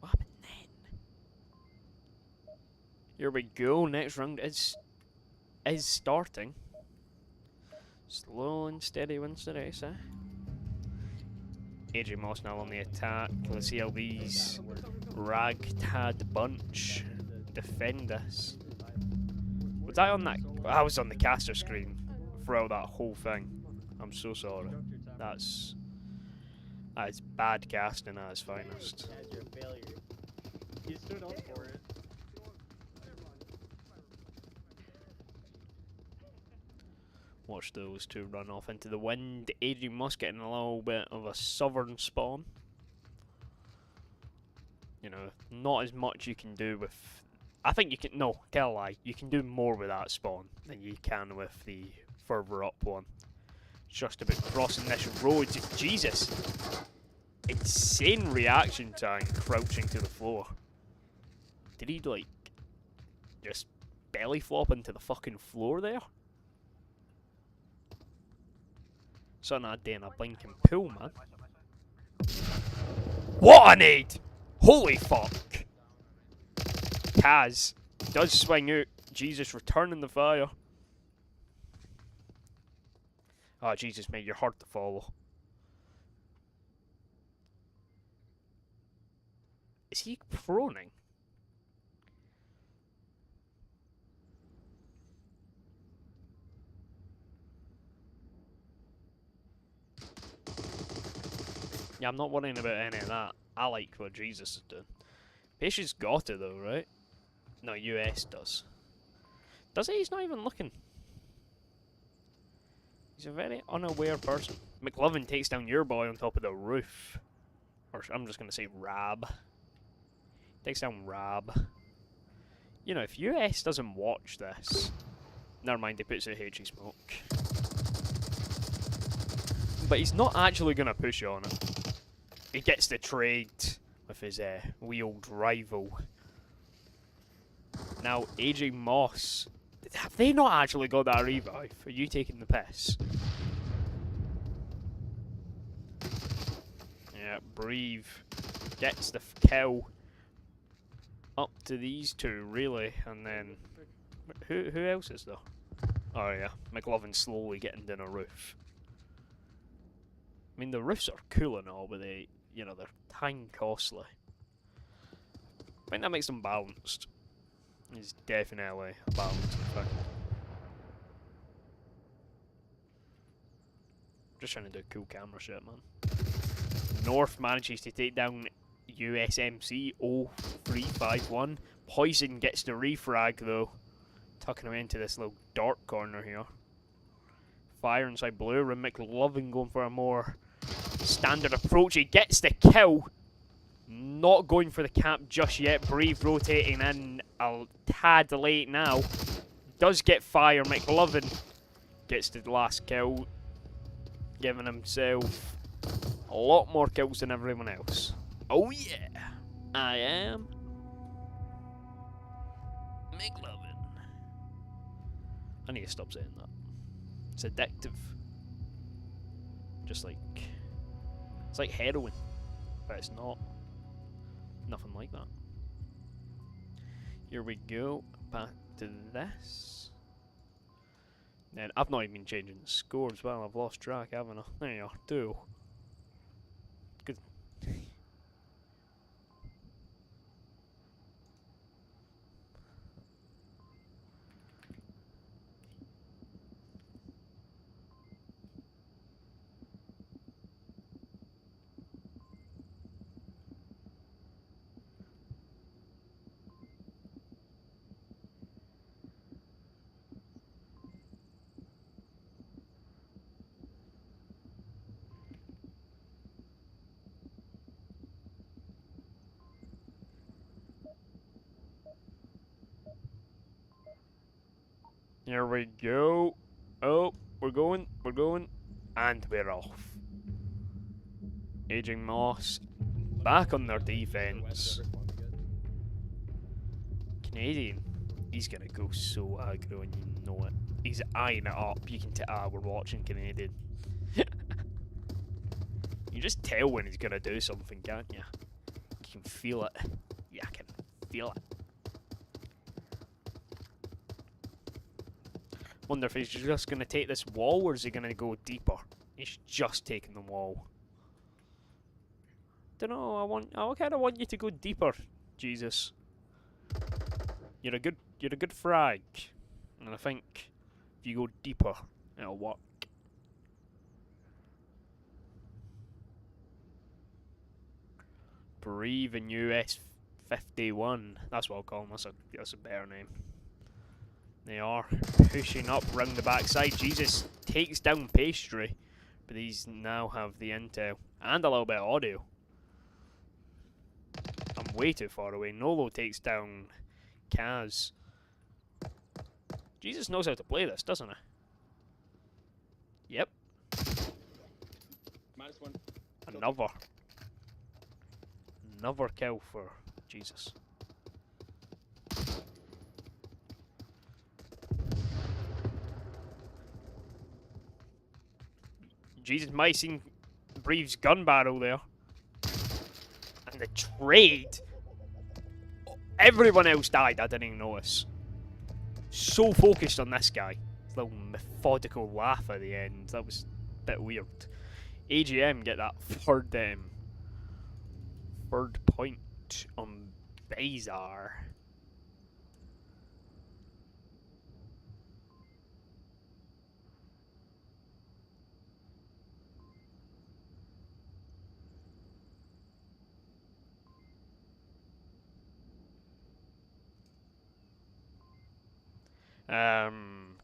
What happened then? Here we go. Next round is starting. Slow and steady wins the race, eh? AJ Moss now on the attack. Let's see how these ragtag bunch defend us. Was I on that? I was on the caster screen throughout that whole thing. I'm so sorry. That is bad casting at its finest. You're a failure. He stood up for it. Watch those two run off into the wind. AJ Moss getting a little bit of a southern spawn. You know, not as much you can do with... I think you can... No, tell a lie. You can do more with that spawn than you can with the further up one. Just about crossing this road. Jesus! Insane reaction time crouching to the floor. Did he, like, just belly flop into the fucking floor there? Something I did in a blinking pool, man. What a nade! Holy fuck! Kaz does swing out. Jesus, returning the fire. Oh, Jesus, mate, you're hard to follow. Is he proning? Yeah, I'm not worrying about any of that. I like what Jesus is doing. Patience got it though, right? No, US does. Does he? He's not even looking. He's a very unaware person. McLovin takes down your boy on top of the roof. Or I'm just going to say Rab. Takes down Rab. You know, if US doesn't watch this... Never mind, he puts out HE smoke. But he's not actually going to push on it. He gets the trade with his wee old rival. Now, Aging Moss. Have they not actually got that revive? Are you taking the piss? Yeah, Breve gets the kill. Up to these two, really, and then who else is there? Oh yeah, McLovin slowly getting down a roof. I mean, the roofs are cool and all, but they, you know, they're time costly. I think that makes them balanced. It's definitely a balanced effect. Just trying to do cool camera shit, man. North manages to take down USMC 0351. Poison gets the refrag though, tucking him into this little dark corner here. Fire inside blue, and McLovin going for a more standard approach. He gets the kill. Not going for the cap just yet. Brave rotating in a tad late now. Does get fire. McLovin gets the last kill, giving himself a lot more kills than everyone else. Oh yeah, I am McLovin. I need to stop saying that. It's addictive. Just like, it's like heroin, but it's not. Nothing like that. Here we go, back to this. Then I've not even been changing the score as well. I've lost track, haven't I? There you are, 2. Good. Here we go. Oh, we're going, and we're off. Aging Moss back on their defense. Canadian, he's gonna go so aggro and you know it. He's eyeing it up. You can tell, we're watching Canadian. You just tell when he's gonna do something, can't you? You can feel it. Yeah, I can feel it. Wonder if he's just going to take this wall, or is he going to go deeper? He's just taking the wall. Don't know. I kind of want you to go deeper, Jesus. You're a good frag, and I think if you go deeper, it'll work. Brave in US 51. That's what I'll call him. That's a better name. They are pushing up round the backside. Jesus takes down Pastry, but these now have the intel and a little bit of audio. I'm way too far away. Nolo takes down Kaz. Jesus knows how to play this, doesn't he? Yep. -1. Another kill for Jesus. Jesus might have seen Breve's gun barrel there. And the trade. Everyone else died, I didn't even notice. So focused on this guy. His little methodical laugh at the end. That was a bit weird. AGM get that third point on Bazar.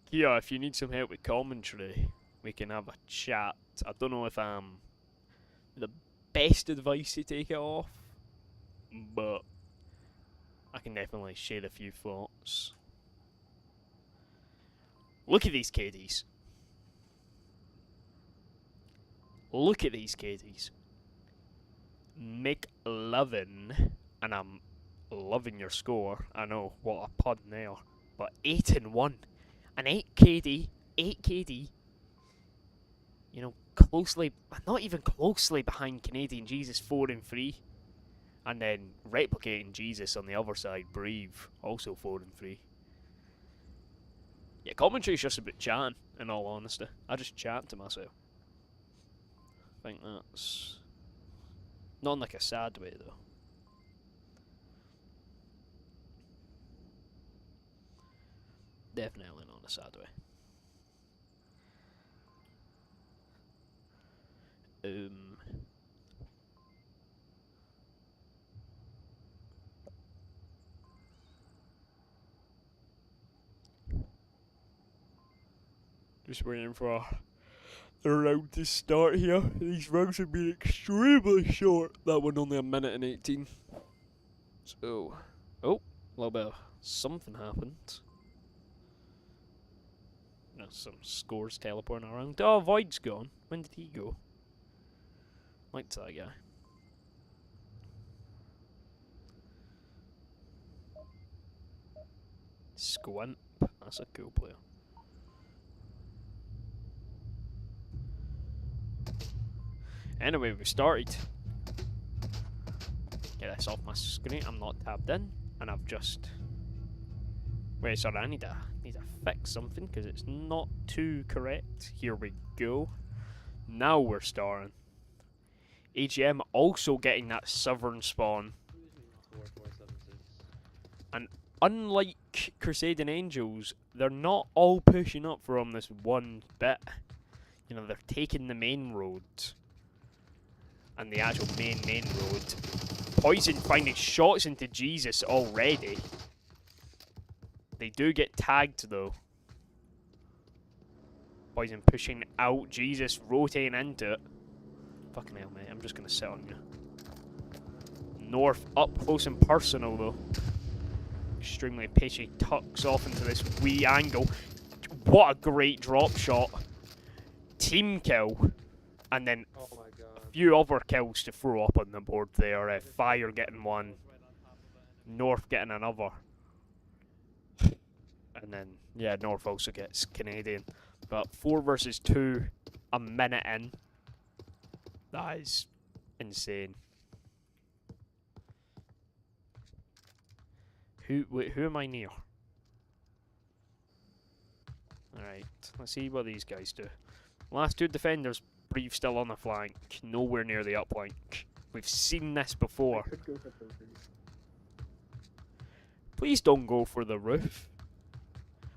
Kia, if you need some help with commentary, we can have a chat. I don't know if I'm the best advice to take it off, but I can definitely share a few thoughts. Look at these KDs. Look at these KDs. McLovin, and I'm loving your score. I know, what a pun there. But 8-1. An 8 KD. You know, closely, not even closely behind Canadian Jesus, 4-3. And then replicating Jesus on the other side, Brave, also 4-3. Yeah, commentary's just a bit chatting, in all honesty. I just chat to myself. I think that's... not in like a sad way, though. Definitely not in a sad way. Just waiting for the round to start here. These rounds have been extremely short. That one only 1:18. So, oh, a little bit of something happened. No, some scores teleporting around. Oh, Void's gone. When did he go? Liked that guy. Squint. That's a cool player. Anyway, we started. Get this off my screen. I'm not tabbed in, and I've just. Wait, sorry. I need to fix something because it's not too correct. Here we go. Now we're starting. AGM also getting that Sovereign spawn. And unlike Crusading Angels, they're not all pushing up from this one bit. You know, they're taking the main road. And the actual main road. Poison finding shots into Jesus already. They do get tagged though. Poison pushing out Jesus, rotating into it. Fucking hell, mate. I'm just gonna sit on you. North up close and personal though. Extremely pitchy, tucks off into this wee angle. What a great drop shot. Team kill. And then a few other kills to throw up on the board there. Fire getting one. North getting another. And then, yeah, North also gets Canadian. But 4 versus 2, a minute in. That is insane. Wait, who am I near? Alright, let's see what these guys do. Last 2 defenders, Brave still on the flank, nowhere near the uplink. We've seen this before. Please don't go for the roof.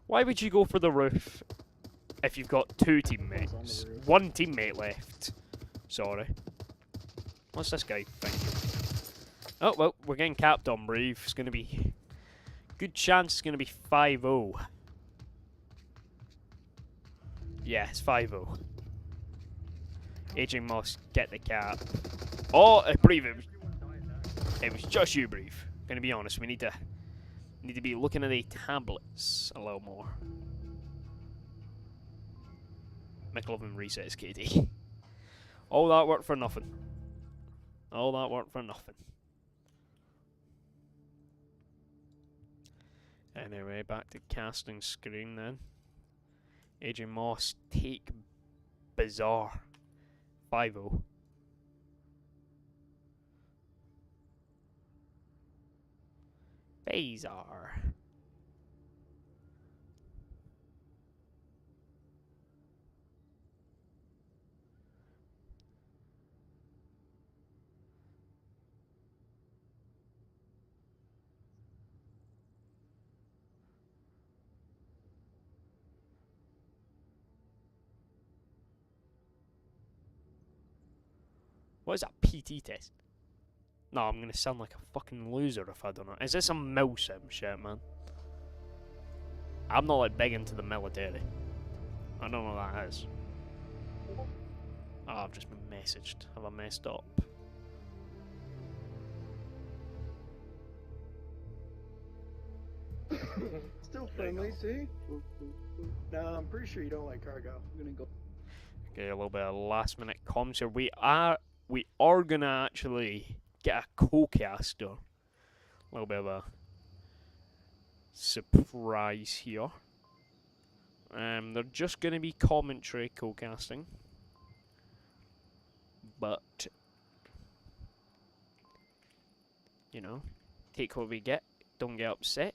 Why would you go for the roof if you've got 2 teammates? 1 teammate left. Sorry. What's this guy think? Oh, well, we're getting capped on Brave. It's going to be... good chance it's going to be 5-0. Yeah, it's 5-0. Aging Moss, get the cap. Oh, Brave, it was just you, Brave. Gonna be honest, we need to be looking at the tablets a little more. McLovin resets KD. All that work for nothing. All that work for nothing. Anyway, back to casting screen then. Aging Moss take bizarre. 5-0. Bazar. What is that PT test? No, I'm gonna sound like a fucking loser if I don't know. Is this some milsim shit, man? I'm not like big into the military. I don't know what that is. Oh, I've just been messaged. Have I messed up? Still friendly, see? No, I'm pretty sure you don't like cargo. I'm gonna go. Okay, a little bit of last minute comms here. We are gonna actually get a co-caster. A little bit of a surprise here. They're just gonna be commentary co-casting, but you know, take what we get. Don't get upset.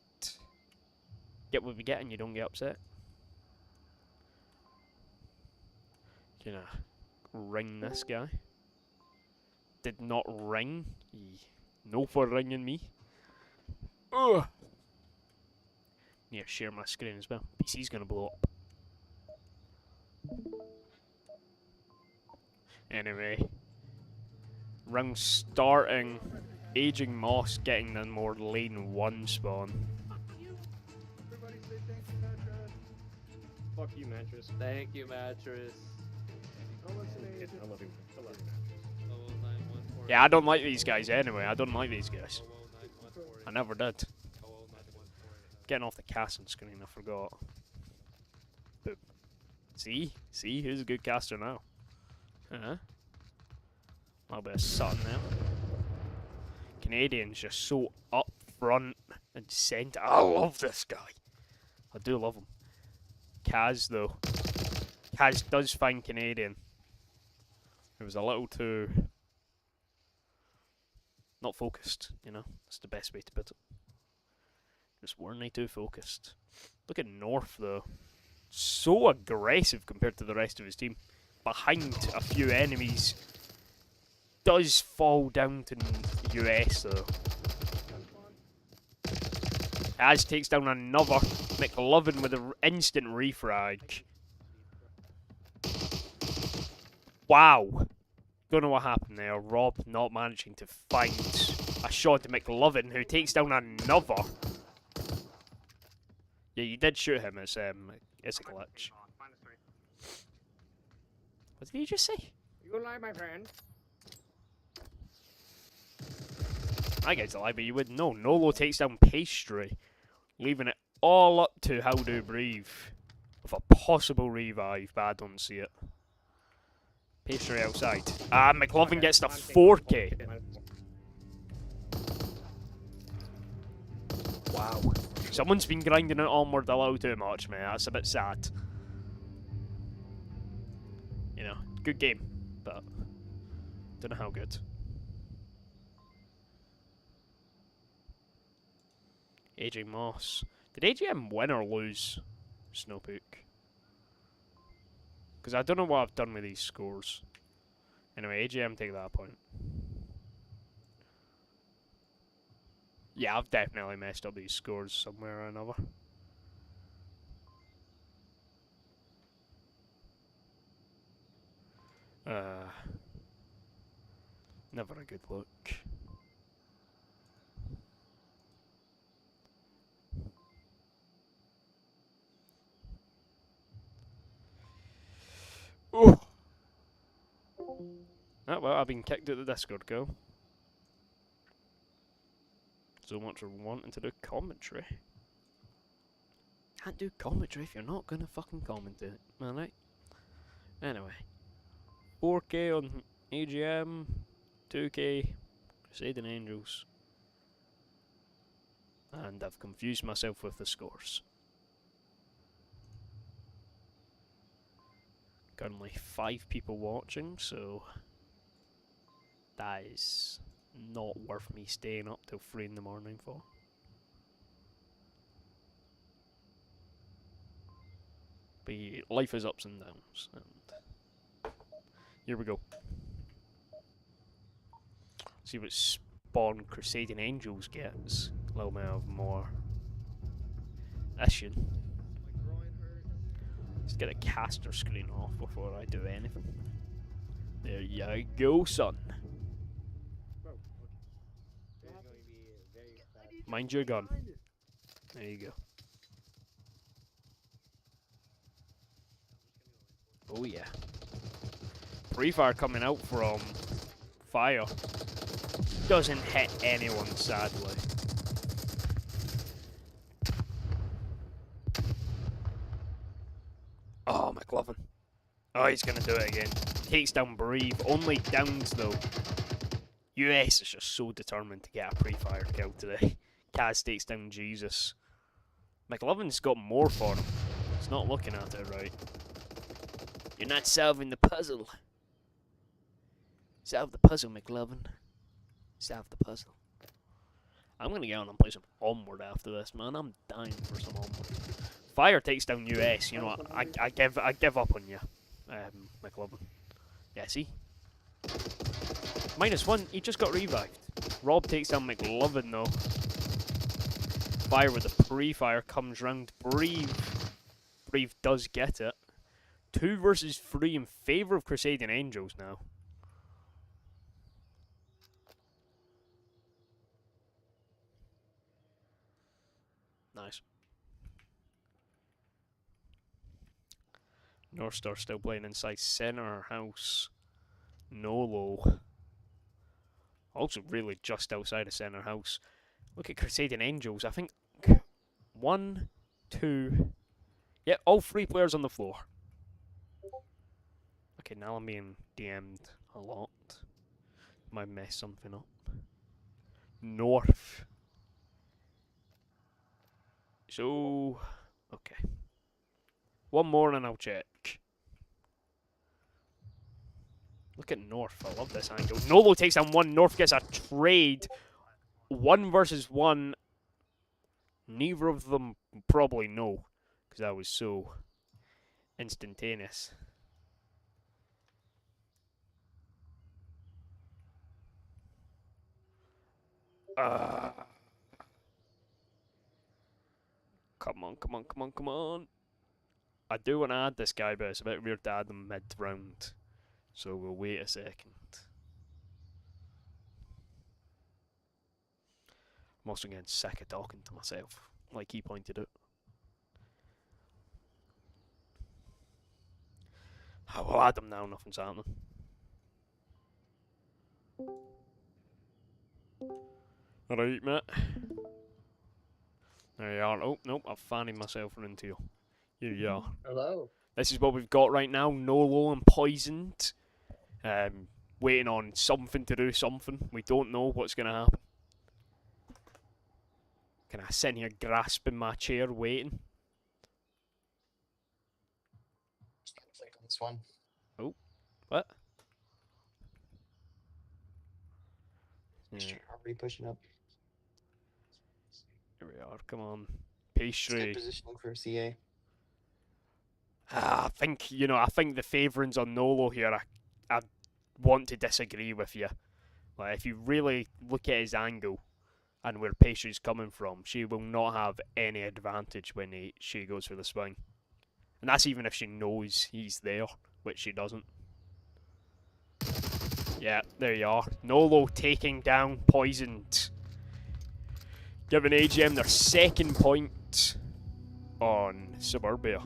Get what we get, and you don't get upset. Gonna ring this guy. Did not ring. No for ringing me. Ugh. Yeah, share my screen as well. PC's gonna blow up. Anyway. Round starting. Aging Moss getting the more lane 1 spawn. Everybody say thank you, Mattress. Fuck you, mattress. Thank you, mattress. Oh, what's the name? I love you. I love you. Yeah, I don't like these guys anyway. I don't like these guys. I never did. Getting off the casting screen, I forgot. Boop. See? See? Who's a good caster now? Huh? A little bit of Sutton there. Canadian's just so up front and centre. I love this guy. I do love him. Kaz, though. Kaz does find Canadian. It was a little too... not focused, you know? That's the best way to put it. Just weren't they too focused. Look at North, though. So aggressive compared to the rest of his team. Behind a few enemies. Does fall down to US, though. Az takes down another. McLovin with an instant refrag. Wow. Don't know what happened there. Rob not managing to find a shot to McLovin, who takes down another. Yeah, you did shoot him. It's a glitch. What did you just say? You lie, my friend. I guess a lie, but you would know. Nolo takes down Pastry, leaving it all up to How Do Breathe with a possible revive, but I don't see it. Pastry outside. Ah, McLovin gets the 4K. Wow. Someone's been grinding it onward a little too much, man. That's a bit sad. You know, good game, but don't know how good. AJ Moss. Did AGM win or lose Snowpook? Because I don't know what I've done with these scores. Anyway, AGM take that point. Yeah, I've definitely messed up these scores somewhere or another. Never a good look. Oh! Oh, well, I've been kicked out of the Discord, go. So much for wanting to do commentary. Can't do commentary if you're not gonna fucking comment it, alright? Anyway. 4K on AGM, 2K, Crusading Angels. And I've confused myself with the scores. Currently 5 people watching, so that is not worth me staying up till 3 in the morning for. But life is ups and downs, and here we go. See what Spawn Crusading Angels gets. A little bit of more issue. Let's get a caster screen off before I do anything. There you go, son. Mind your gun. There you go. Oh yeah. Pre-fire coming out from fire. Doesn't hit anyone, sadly. Oh, McLovin. Oh, he's gonna do it again. Takes down Brave. Only downs though. US is just so determined to get a pre-fire kill today. Kaz takes down Jesus. McLovin's got more for him. He's not looking at it right. You're not solving the puzzle. Solve the puzzle, McLovin. Solve the puzzle. I'm gonna get on and play some Onward after this, man. I'm dying for some Onward. Fire takes down US. You know what? I give up on you, McLovin. Yeah, see. -1. He just got revived. Rob takes down McLovin though. Fire with the pre-fire comes round. Brave does get it. 2 versus 3 in favour of Crusading Angels now. Nice. North Star still playing inside centre house. Nolo. Also really just outside of centre house. Look at Crusading Angels. I think 1, 2... Yeah, all 3 players on the floor. Okay, now I'm being DM'd a lot. Might mess something up. North. So... Okay. One more and I'll check. Look at North. I love this angle. Nolo takes down 1. North gets a trade. 1 versus 1. Neither of them probably know. Because that was so instantaneous. Come on, come on, come on, come on. I do want to add this guy, but it's a bit weird to add him mid-round. So we'll wait a second. I'm also getting sick of talking to myself, like he pointed out. I will add him now, nothing's happening. Alright, mate. There you are. Oh, nope, I've fanning myself into you. Here you are. Hello. This is what we've got right now. Nolo and Poisoned. Waiting on something to do something. We don't know what's going to happen. Can I sit here grasping my chair waiting? Click on this one. Oh, what? Yeah. Already pushing up. Here we are. Come on. It's Pastry. good positioning for CA. I think, I think the favourings on Nolo here, I want to disagree with you. Like, if you really look at his angle and where Pastry's coming from, she will not have any advantage when she goes for the swing. And that's even if she knows he's there, which she doesn't. Yeah, there you are. Nolo taking down Poisoned. Giving AGM their 2nd point on Suburbia.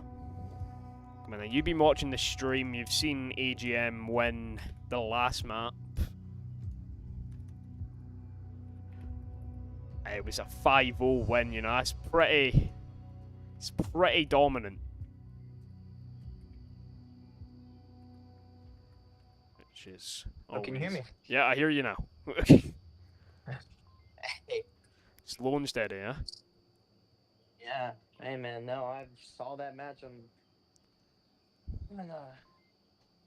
Come on, you've been watching the stream, you've seen AGM win the last map. It was a 5-0 win, that's it's pretty dominant. Which is Oh, can you hear me? Yeah, I hear you now. Hey. Slow and steady, yeah? Yeah. Hey, man. No, I saw that match on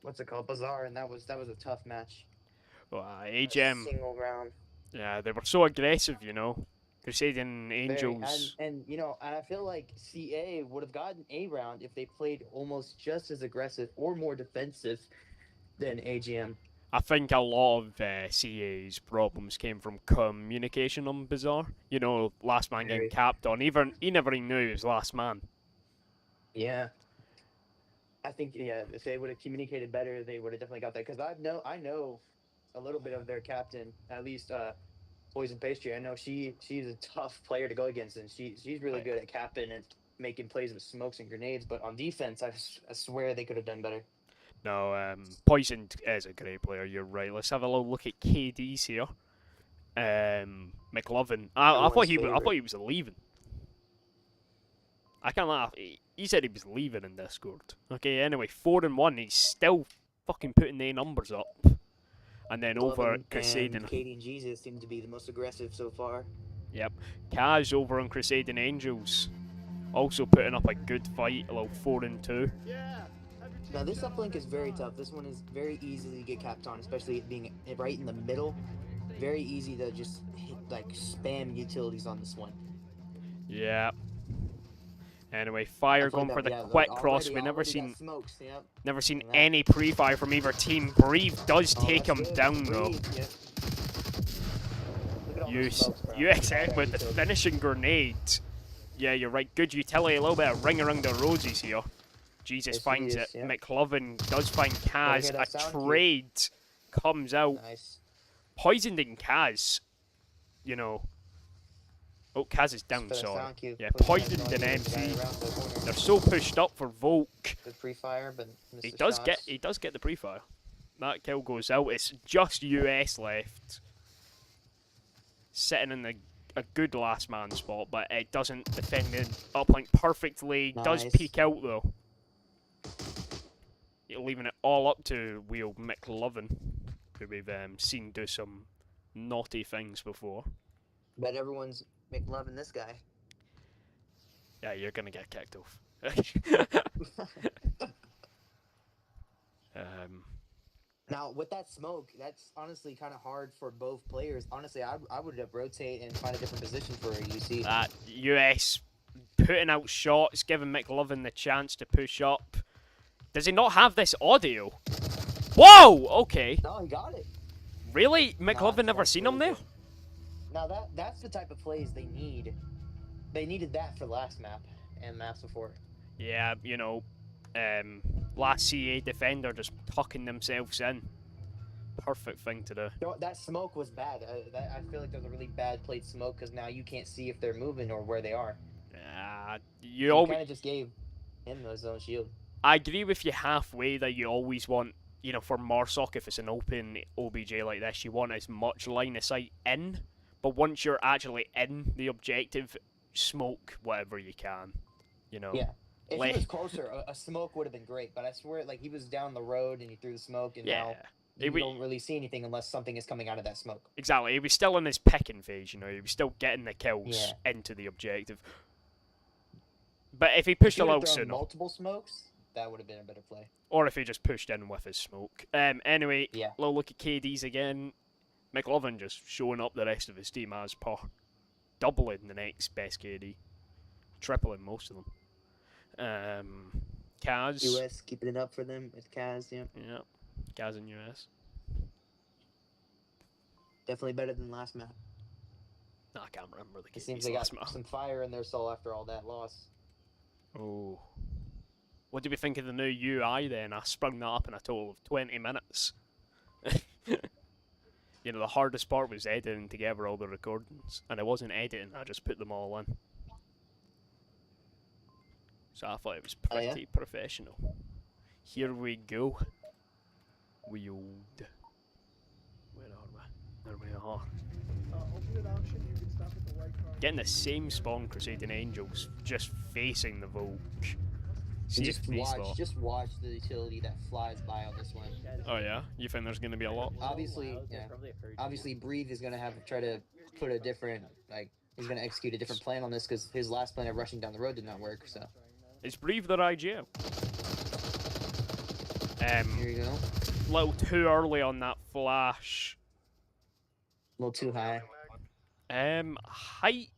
what's it called, Bazaar, and that was a tough match. Well, AGM. Single round. Yeah, they were so aggressive, Crusading Very, Angels. and I feel like CA would have gotten a round if they played almost just as aggressive or more defensive than AGM. I think a lot of CA's problems came from communication on Bazaar. Last man getting capped on. He never even knew he was last man. Yeah. I think, if they would have communicated better, they would have definitely got that. Because I know a little bit of their captain, at least Poison Pastry. I know she's a tough player to go against, and she's really good at capping and making plays with smokes and grenades. But on defense, I swear they could have done better. No, Poisoned is a great player, you're right. Let's have a little look at KD's here. McLovin. I thought he was leaving. I can't laugh. he said he was leaving in Discord. Okay, anyway, 4-1. He's still fucking putting the numbers up. And then over at Crusading. And Katie and Jesus seem to be the most aggressive so far. Yep. Kaz over on Crusading Angels. Also putting up a good fight, like 4-2. Yeah. Now this uplink is very tough. This one is very easy to get capped on, especially it being right in the middle. Very easy to just hit, like spam utilities on this one. Yeah. Anyway, fire going for the quick cross. We never seen any pre-fire from either team. Breathe does take him down though. USM with the finishing grenade. Yeah, you're right. Good utility. A little bit of ring around the roses here. Jesus finds it. McLovin does find Kaz. A trade comes out. Poisoned in Kaz. You know. Oh, Kaz is down, sorry. Yeah, poisoned in MC. They're so pushed up for Volk. Pre-fire, but he does get the pre-fire. That kill goes out. It's just US left. Sitting in a good last man spot, but it doesn't defend the uplink perfectly. Does peek out though. You're leaving it all up to Wheel McLovin, who we've seen do some naughty things before. Bet everyone's McLovin this guy. Yeah, you're gonna get kicked off. Now, with that smoke, that's honestly kind of hard for both players. Honestly, I would rotate and find a different position for UC. That US putting out shots, giving McLovin the chance to push up. Does he not have this audio? Whoa! Okay. No, he got it. Really? McLovin never seen him there? Now, that's the type of plays they need. They needed that for last map and maps before. Yeah, you know, last CA defender just tucking themselves in. Perfect thing to do. No, that smoke was bad. I feel like that was a really bad played smoke because now you can't see if they're moving or where they are. You kind of just gave him his own shield. I agree with you halfway that you always want, you know, for Marsoc, if it's an open OBJ like this, you want as much line of sight in. But once you're actually in the objective, smoke whatever you can. You know. Yeah. If he was closer, a smoke would have been great. But I swear, like, he was down the road and he threw the smoke, and now you don't really see anything unless something is coming out of that smoke. Exactly. He was still in his picking phase, you know. He was still getting the kills into the objective. But if he pushed a little sooner, multiple smokes, that would have been a better play. Or if he just pushed in with his smoke. Anyway, little look at KDs again. McLovin just showing up the rest of his team as per. Doubling the next best KD. Tripling most of them. Kaz. US keeping it up for them with Kaz, yeah. Yeah, Kaz and US. Definitely better than last map. No, I can't remember the KDs. It seems they got some fire in their soul after all that loss. Oh. What do we think of the new UI then? I sprung that up in a total of 20 minutes. You know, the hardest part was editing together all the recordings. And it wasn't editing, I just put them all in. So I thought it was pretty professional. Here we go. Where are we? There we are. Alternate option, you can stop at the white car. Getting the same spawn Crusading Angels, just facing the Volk. Just watch the utility that flies by on this one. Oh yeah? You think there's gonna be a lot? Obviously, Obviously, Breathe is gonna try to put a different, like, he's gonna execute a different plan on this because his last plan of rushing down the road did not work. So. Is Breathe their IGL? Here you go. A little too early on that flash. A little too high. Height.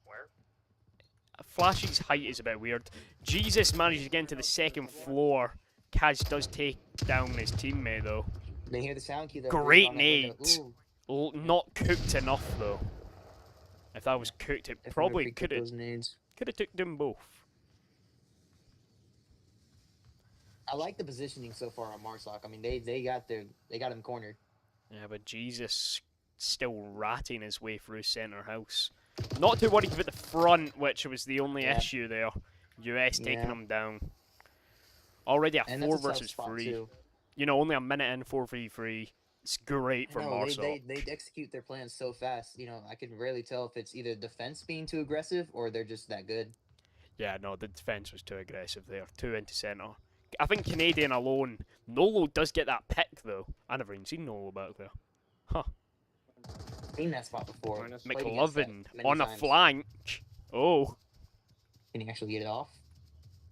Flashy's height is a bit weird. Jesus manages to get into the second floor. Kaz does take down his teammate though. They hear the sound cue. Great nade. Not cooked enough though. If that was cooked, it probably could have took them both. I like the positioning so far on Marsoc. I mean, they got him cornered. Yeah, but Jesus still ratting his way through center house. Not too worried about the front, which was the only issue there. US taking him down. Already a 4 versus 3. Too. You know, only a minute in, 4v3. It's great for Marsoc. They execute their plans so fast. You know, I can rarely tell if it's either defense being too aggressive or they're just that good. Yeah, no, the defence was too aggressive there. 2 into centre. I think Canadian alone. Nolo does get that pick, though. I never even seen Nolo back there. Huh. Seen that spot before. Minus Played against that McLovin many on a times. flank. Oh. Can he actually get it off?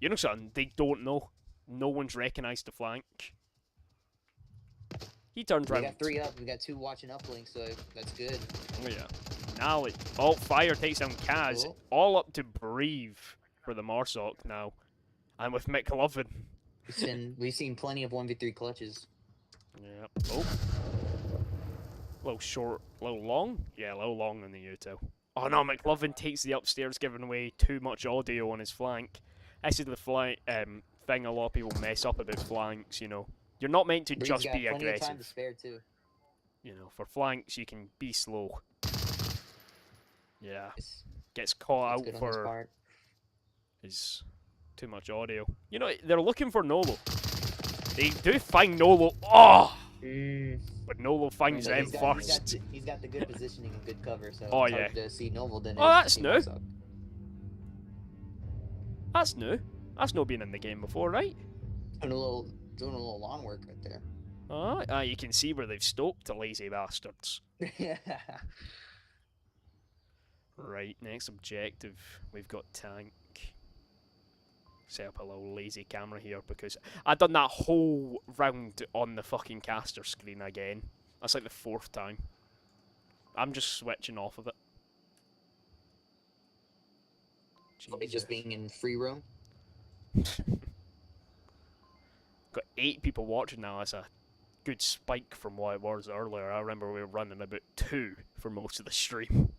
You know something? They don't know. No one's recognised the flank. He turns We round. got 3 up. We got 2 watching uplink, so that's good. Oh, yeah. Now it. Oh, Fire takes down Kaz. Cool. All up to Brave for the Marsoc now. And with McLovin. We've seen plenty of 1v3 clutches. Yep. Oh. Little short, little long? Yeah, a little long on the U2. Oh no, McLovin takes the upstairs, giving away too much audio on his flank. This is the thing a lot of people mess up about flanks, you know. You're not meant to Bree's just got be plenty of time aggressive. to spare too. You know, for flanks, you can be slow. Yeah. It's, Gets caught it's out good on his for part. his too much audio. You know, they're looking for Nolo. They do find Nolo. Oh! But Nolo finds So them he's got- first. He's got the good positioning and good cover, so Oh, it's hard yeah. to see Noble than Oh, it is to that's see new. Marsoc. That's new. That's not been in the game before, right? Doing a little lawn work right there. Oh, you can see where they've stoked the lazy bastards. Yeah. Right, next objective, we've got tank. Set up a little lazy camera here because I've done that whole round on the fucking caster screen again. That's like the 4th time. I'm just switching off of it. Probably just being in free roam. Got 8 people watching now. That's a good spike from what it was earlier. I remember we were running about 2 for most of the stream.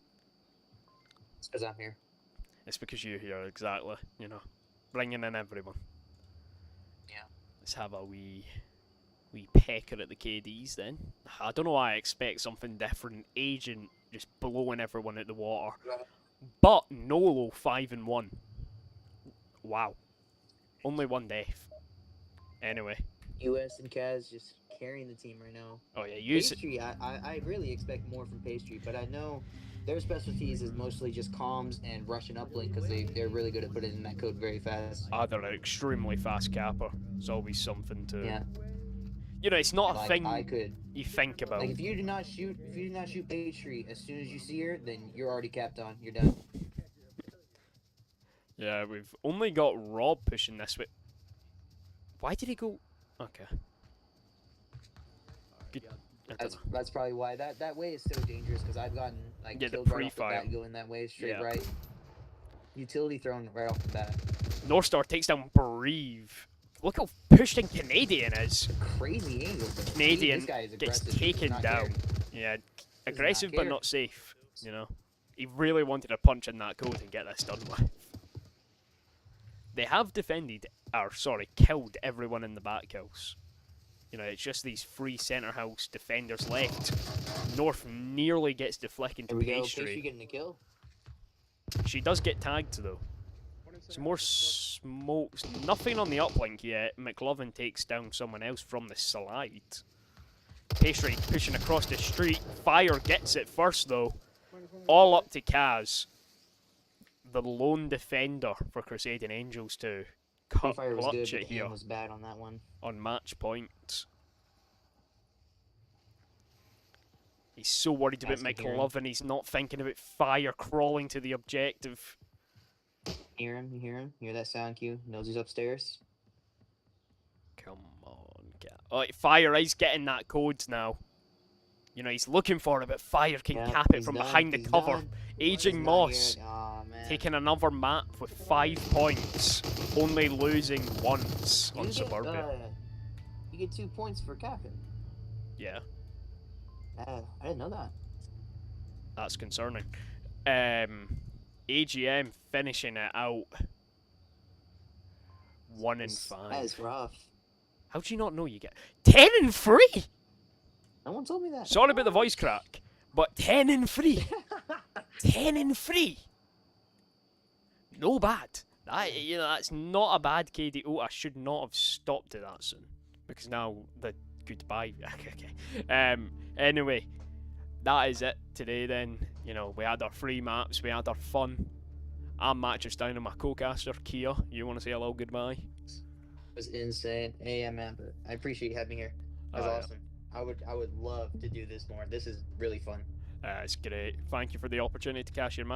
It's because I'm here. It's because you're here, exactly. You know, bringing in everyone. Yeah. Let's have a wee pecker at the KDs then. I don't know why I expect something different. Agent just blowing everyone out the water. But Nolo 5-1. Wow. Only 1 death. Anyway. US and Kaz just carrying the team right now. Oh yeah, use it. Pastry, I really expect more from Pastry, but I know their specialties is mostly just comms and Russian uplink because they're really good at putting in that code very fast. They're an extremely fast capper. It's always something to. Yeah. You know, it's not a Like, thing I could. you think about. Like if you do not shoot Pastry as soon as you see her, then you're already capped on. You're done. Yeah, we've only got Rob pushing this way. Why did he go? Okay. Good. I don't know. That's probably why that way is so dangerous because I've gotten like Yeah, the killed right off the pre-fire. bat going that way straight Yeah. right. Utility thrown right off the bat. Northstar takes down Brave. Look how pushed in Canadian is. Crazy angle. But Canadian this guy is gets aggressive. He does taken not down. care. Yeah, aggressive but care. not safe. You know, he really wanted to punch in that code and get this done with. They have killed everyone in the back house. You know, it's just these 3 centre house defenders left. North nearly gets the flick into Here we go. Pastry. Pastry getting a kill. She does get tagged though. Some more smokes. Nothing on the uplink yet. McLovin takes down someone else from the slide. Pastry pushing across the street. Fire gets it first though. All up to Kaz. The lone defender for Crusading Angels to cut Fire was good, clutch but it the here aim was bad on that one. on match point. He's so worried about Nice to hear him. McLovin, he's not thinking about Fire crawling to the objective. Hear him? You hear him? Hear that sound cue? Knows he's upstairs. Come on, Cat. Oh, Fire is getting that code now. You know, he's looking for it, but Fire can Yeah, cap it he's from done, behind the he's cover. done. Aging He's not Moss here. Aw, man. taking another map with 5 points, only losing once You on get, Suburbia. you get 2 points for capping. Yeah, I didn't know that. that's concerning. AGM finishing it out 1 and That is 5. rough. How do you not know you get 10 and 3? No one told me that. Sorry about the voice crack, but 10 and 3. 10 and 3. No bad. That's not a bad KD. Oh, I should not have stopped at that soon because now the goodbye. Okay. Anyway, that is it today. Then we had our free maps, we had our fun. I'm Matt just down and my co-caster, Kia. You want to say a little goodbye? It was insane. Hey, yeah, man. But I appreciate you having me here. That's Yeah. awesome. I would love to do this more. This is really fun. It's great. Thank you for the opportunity to cast your match.